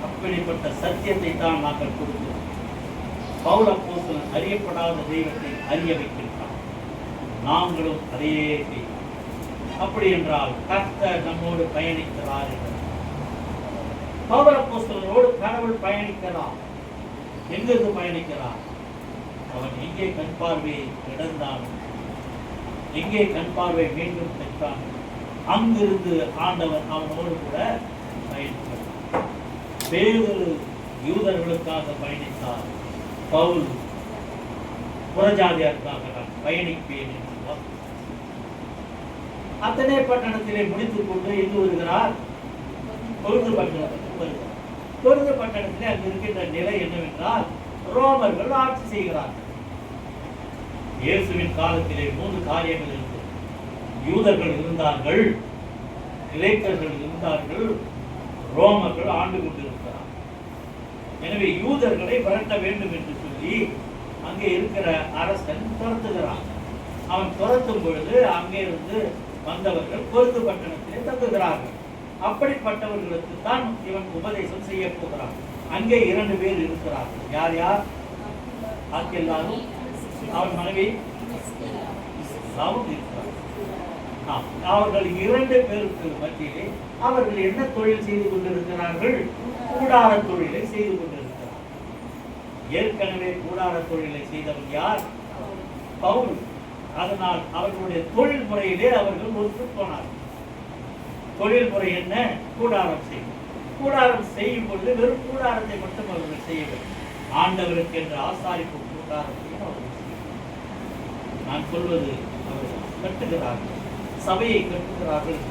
அப்படிப்பட்ட சத்தியத்தை தான் நாங்கள் கொடுக்கிறோம். பவுல் அப்போஸ்தலன் அறியப்படாத தெய்வத்தை அறிய வைக்கின்றார். நாங்களும் அதையே செய்வோம். அப்படி என்றால் கர்த்தர் நம்மோடு பயணிக்கிறார் என்றார். பவுல் அப்போஸ்தலனோடு கடவுள் பயணிக்கிறார். எங்கிருந்து பயணிக்கிறார்? அவன் எங்கே கண் பார்வையை இழந்தான், எங்கே கண் பார்வை மீண்டும் பெற்றான், அங்கிருந்து ஆண்டவர் அவனோடு கூட பயணிக்கிறார். பேதுரு யூதர்களுக்காக பயணித்தார். பவுல் புறஜாதியாருக்காக நான் பயணிப்பேன் என்று அத்தனை பட்டணத்திலே முடித்துக் கொண்டு எங்கு வருகிறார்? கொழுந்து பட்டணத்துக்கு வருகிறார். கொழுந்து பட்டணத்திலே அங்கு இருக்கின்ற நிலை என்னவென்றால் ரோமர்கள் ஆட்சி செய்கிறார்கள். இயேசுவின் காலத்திலே 3 காரியங்கள் இருந்தது. யூதர்கள் இருந்தார்கள், கிரேக்கர்கள் இருந்தார்கள், ரோமர்கள் ஆண்டு கொண்டிருக்கிறார். எனவே யூதர்களை விரட்ட வேண்டும் என்று சொல்லி அங்கே இருக்கிற அரசன் துரத்துகிறான். அவன் துரத்தும் பொழுது அங்கே இருந்து வந்தவர்கள் கொழுந்து பட்டணத்திலே தங்குகிறார்கள். அப்படிப்பட்டவர்களுக்கு தான் இவன் உபதேசம் செய்ய போகிறான். அங்கே 2 பேர் இருக்கிறார்கள். யார் யார்? ஆக்கில்லாவும் அவன் மனைவி இருக்கிறார். அவர்கள் 2 பேருக்கு மத்தியிலே அவர்கள் என்ன தொழில் செய்து கொண்டிருக்கிறார்கள்? கூடார தொழிலை செய்து கொண்டிருக்கிறார். ஏற்கனவே கூடார தொழிலை செய்தவன் யார்? பவுல். அதனால் அவர்களுடைய தொழில் முறையிலே அவர்கள் ஒத்து போனார்கள். தொழில் முறை என்ன? கூடாரம் செய்யும். கூடாரம் செய்யும் பொழுது வெறும் கூடாரத்தை மட்டும் அவர்கள் செய்யவில்லை, ஆண்டவருக்கு என்ற ஆசாரிப்பு கூடாரத்தையும் அவர்கள் செய்யவில்லை. நான் சொல்வது அவர்கள் கட்டுகிறார்கள், சபையை கட்டுகிறார்கள்.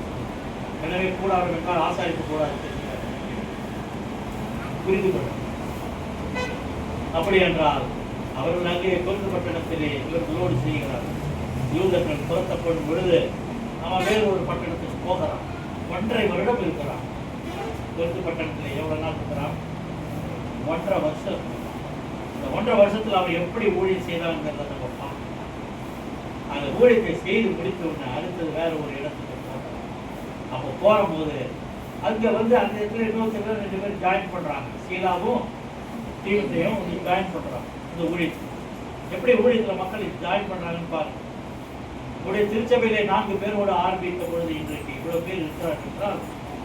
எனவே கூடாரம் என்றால் ஆசாரிப்பு கூடாரம் புரிந்து கொள்ள. அப்படி என்றால் அவர்கள் அங்கே கொழுந்து பட்டணத்திலே இவர்களோடு செய்கிறார்கள். யூதர்கள் துரத்தப்படும் பொழுது அவன் வேறு ஒரு பட்டணத்துக்கு போகிறான். 1.5 வருடம் இருக்கிறான். கொழுந்து பட்டணத்தில் எவ்வளவு நாள் இருக்கிறான்? 1.5 வருஷம். இந்த 1.5 வருஷத்துல அவன் எப்படி ஊழியம் செய்தாங்கிறத நம்ம பார்க்கணும். அந்த ஊழியத்தை செய்து முடித்த உடனே அடுத்தது வேற ஒரு இடத்துக்கு போகிறான். அப்போ போகும்போது அங்க அந்த இடத்துல இன்னொருத்தர் 2 பேர் ஜாயின் பண்றாங்க. சீலாவும் தீவிரத்தையும் ஜாயின் பண்றாங்க இந்த ஊழியத்தில். எப்படி ஊழியத்துல மக்கள் ஜாயின் பண்றாங்கன்னு பாருங்க. உடைய திருச்சபையிலே 4 பேரோடு ஆரம்பித்த பொழுது இன்றைக்கு இவ்வளவு பேர் இருக்கிறார்கள் என்றால்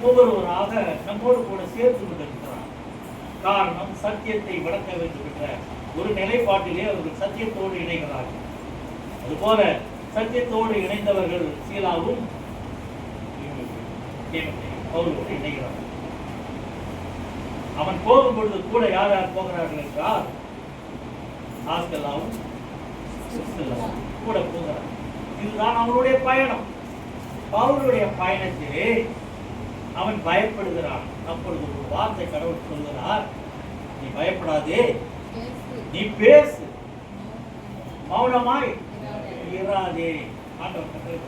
ஒவ்வொருவராக நம்மோடு கூட சேர்த்து கொண்டிருக்கிறார். காரணம், சத்தியத்தை வளர்க்க வேண்டும் என்ற ஒரு நிலைப்பாட்டிலே அவர்கள் சத்தியத்தோடு இணைகிறார்கள். அதுபோல சத்தியத்தோடு இணைந்தவர்கள் சீலாவும் பவுலோடு இணைகிறார்கள். அவன் போகும் பொழுது கூட யார் யார் போகிறார்கள் என்றால் ஆஸ்கல்லாவும் கூட போகிறார்கள். இதுதான் அவனுடைய பயணம். பவுலுடைய பயணத்திலே அவன் பயப்படுகிறான். அப்பொழுது ஒரு வார்த்தை கடவுள் சொல்கிறார், நீ பயப்படாதே, நீ பேசு, மௌனமாய் இராதே. ஆண்டவர் கட்டளை.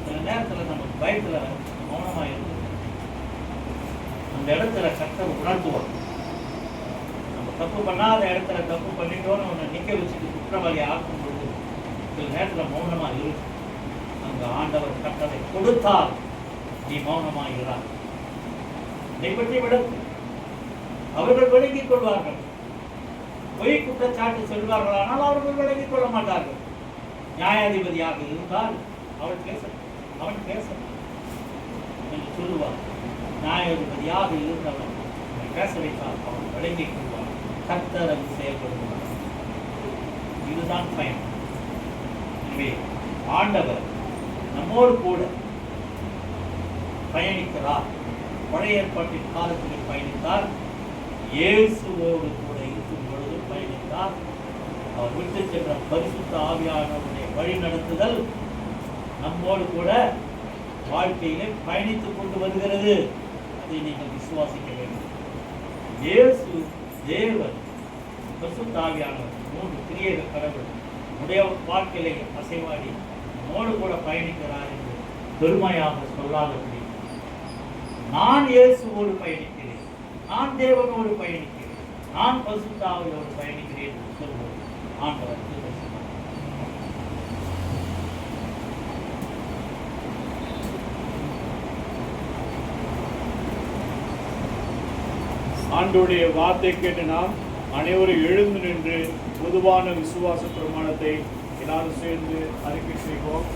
சில நேரத்தில் நம்ம பயத்துல மௌனமாய் இருக்கு. அந்த இடத்துல கர்த்தர் உணர்த்துவார். நம்ம தப்பு பண்ணாத இடத்துல தப்பு பண்ணிட்டோன்னு ஒன்று நிக்க வச்சுட்டு குற்றவாளி ஆக்கும் பொழுது சில நேரத்தில் மௌனமா இருக்கு. அங்க ஆண்டவர் கட்டளை கொடுத்தால் நீ மௌனமா இராது. இதை பற்றி விளக்கு. அவர்கள் விளங்கிக் கொள்வார்கள். பொய் குற்றச்சாட்டு சொல்வார்கள், ஆனால் அவர்கள் விளங்கிக் கொள்ள மாட்டார்கள். நியாயாதிபதியாக இருந்தால் அவன் பேச என்று சொல்லுவார். நியாயாதிபதியாக இருந்தவன் பேச வைத்தால் அவன் விளங்கிக் கொள்வான். கர்த்தர் அது செயல்படுவார். இதுதான் பயணம். எனவே ஆண்டவர் நம்மோடு கூட பயணிக்கிறார். பழைய ஏற்பாட்டின் காலத்தில் பயணித்தார். இயேசுவோடு கூட இருக்கும் பொழுது பயணித்தார். அவர் விட்டு சென்ற பரிசுத்த ஆவியானவருடைய வழி நடத்துதல் நம்மோடு கூட வாழ்க்கையிலே பயணித்துக் கொண்டு வருகிறது. அதை நீங்கள் விசுவாசிக்க வேண்டும். இயேசு தேவன், பரிசுத்த ஆவியானவர், 3 கிரியைக கடவுள் உடைய வாழ்க்கையிலே அசைவாடி நம்மோடு கூட பயணிக்கிறார் என்று பெருமையாக சொல்லாதபடி, நான் இயேசுவோடு பயணிக்கிறேன், நான் தேவனோடு பயணிக்கிறேன், நான் பரிசுத்த ஆவியோடு பயணிக்கிறேன் என்று சொல்வோம். ஆண்டவர் ஆண்டோடைய வார்த்தை கேட்டு நாம் அனைவரும் எழுந்து நின்று பொதுவான விசுவாச பிரமாணத்தை எல்லாரும் சேர்ந்து அறிக்கை செய்வோம்.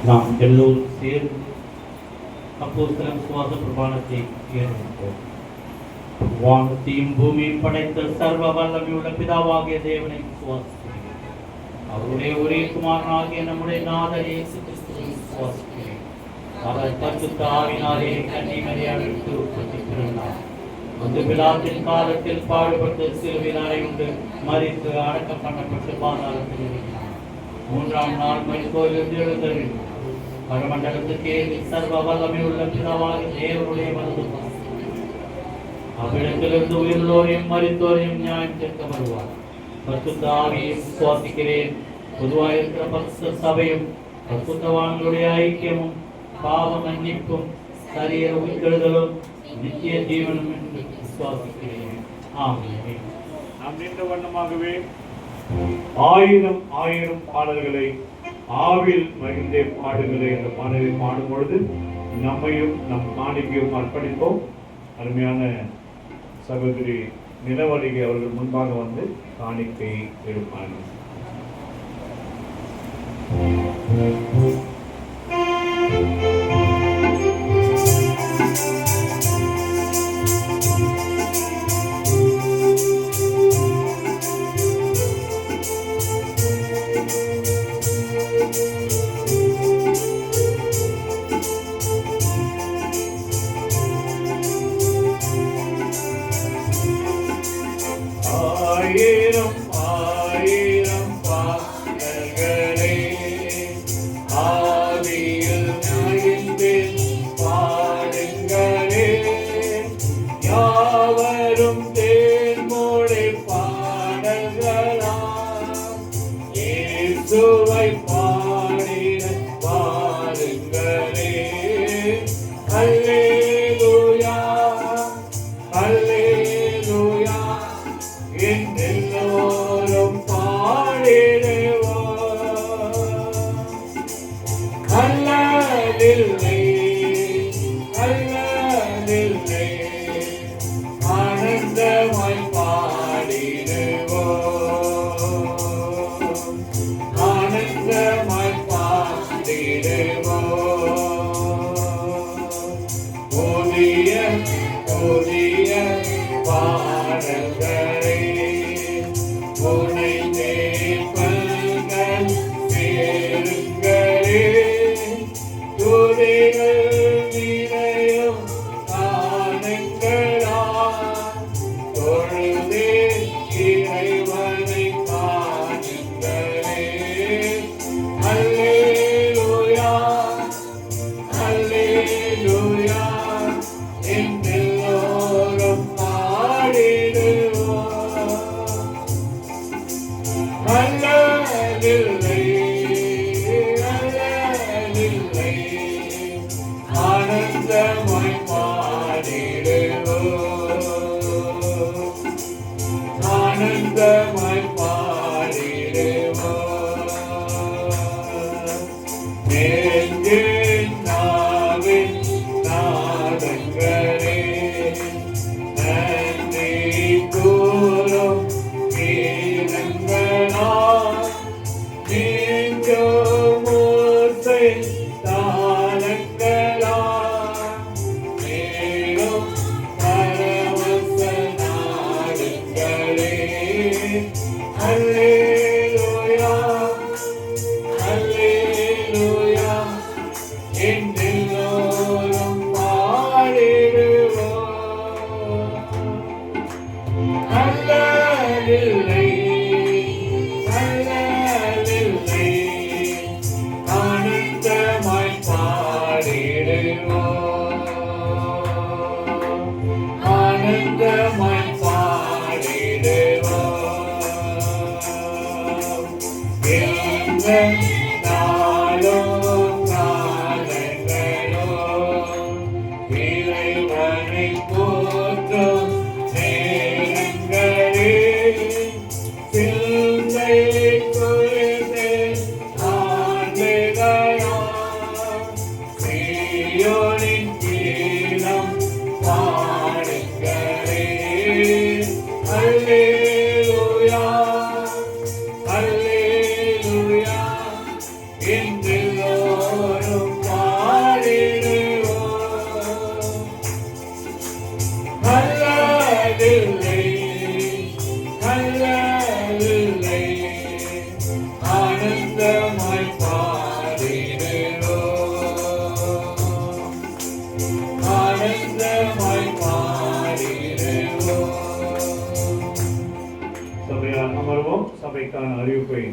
நாம் எல்லோரும் சேர்ந்து அப்போஸ்தலர் விசுவாச பிரமாணத்தை ஏற்போம். வானத்தையும் பூமியும் படைத்த சர்வ வல்லமையுள்ள பிதாவாகிய தேவனை விசுவாசிக்கிறேன். அவருடைய ஒரே குமாரனாகிய நம்முடைய நாதர் இயேசு கிறிஸ்துவை விசுவாசிக்கிறேன். அவர் பரிசுத்த ஆவியினாலே கன்னிமரியாளுக்கு உற்பத்தி பிறந்தார். அந்த பிலாத்தின் காலத்தில் பாடுபட்டு சிலுவையில் அறையுண்டு மரித்து அடக்கம் பண்ணப்பட்டு பாதாளத்தில் இருக்கிறார். 3ஆம் நாள் மரித்தோரிலிருந்து எழுந்தருளினார். பரமண்டலத்துக்கு சர்வ வல்லமையுள்ள பிதாவாகிய தேவனுடைய வலது அவ்விடத்திலிருந்து உயிர்ந்தோரையும் மரித்தோரையும் நியாயம் தீர்க்க வருவார். பரிசுத்த ஆவியை விசுவாசிக்கிறேன். பொதுவாக இருக்கிற பரிசுத்த சபையும் பரிசுத்தவான்களுடைய ஐக்கியமும் பாவ மன்னிப்பும் சரீர உயிர்த்தெழுதலும் நித்திய ஜீவனும் என்று விசுவாசிக்கிறேன். ஆமென். நாம் நின்ற வண்ணமாகவே 1000 பாடல்களை ஆவில் மகிழ்ந்தே பாடுங்களே என்ற பாடலை பாடும் பொழுது நம்மையும் நம் காணிக்கையும் அர்ப்பணிப்போம். அருமையான சகோதரி நிலவழிகை அவர்கள் முன்பாக வந்து காணிக்கை எடுப்பார்கள். போற்ற அல்லவில்லை அல்லவில்லை ஆனந்தமாய் பாடிடுவோம் ஆனந்தமாய் பாடிடுவோம். சபையார் அமர்வோம். சபைக்கான அறிவிப்பை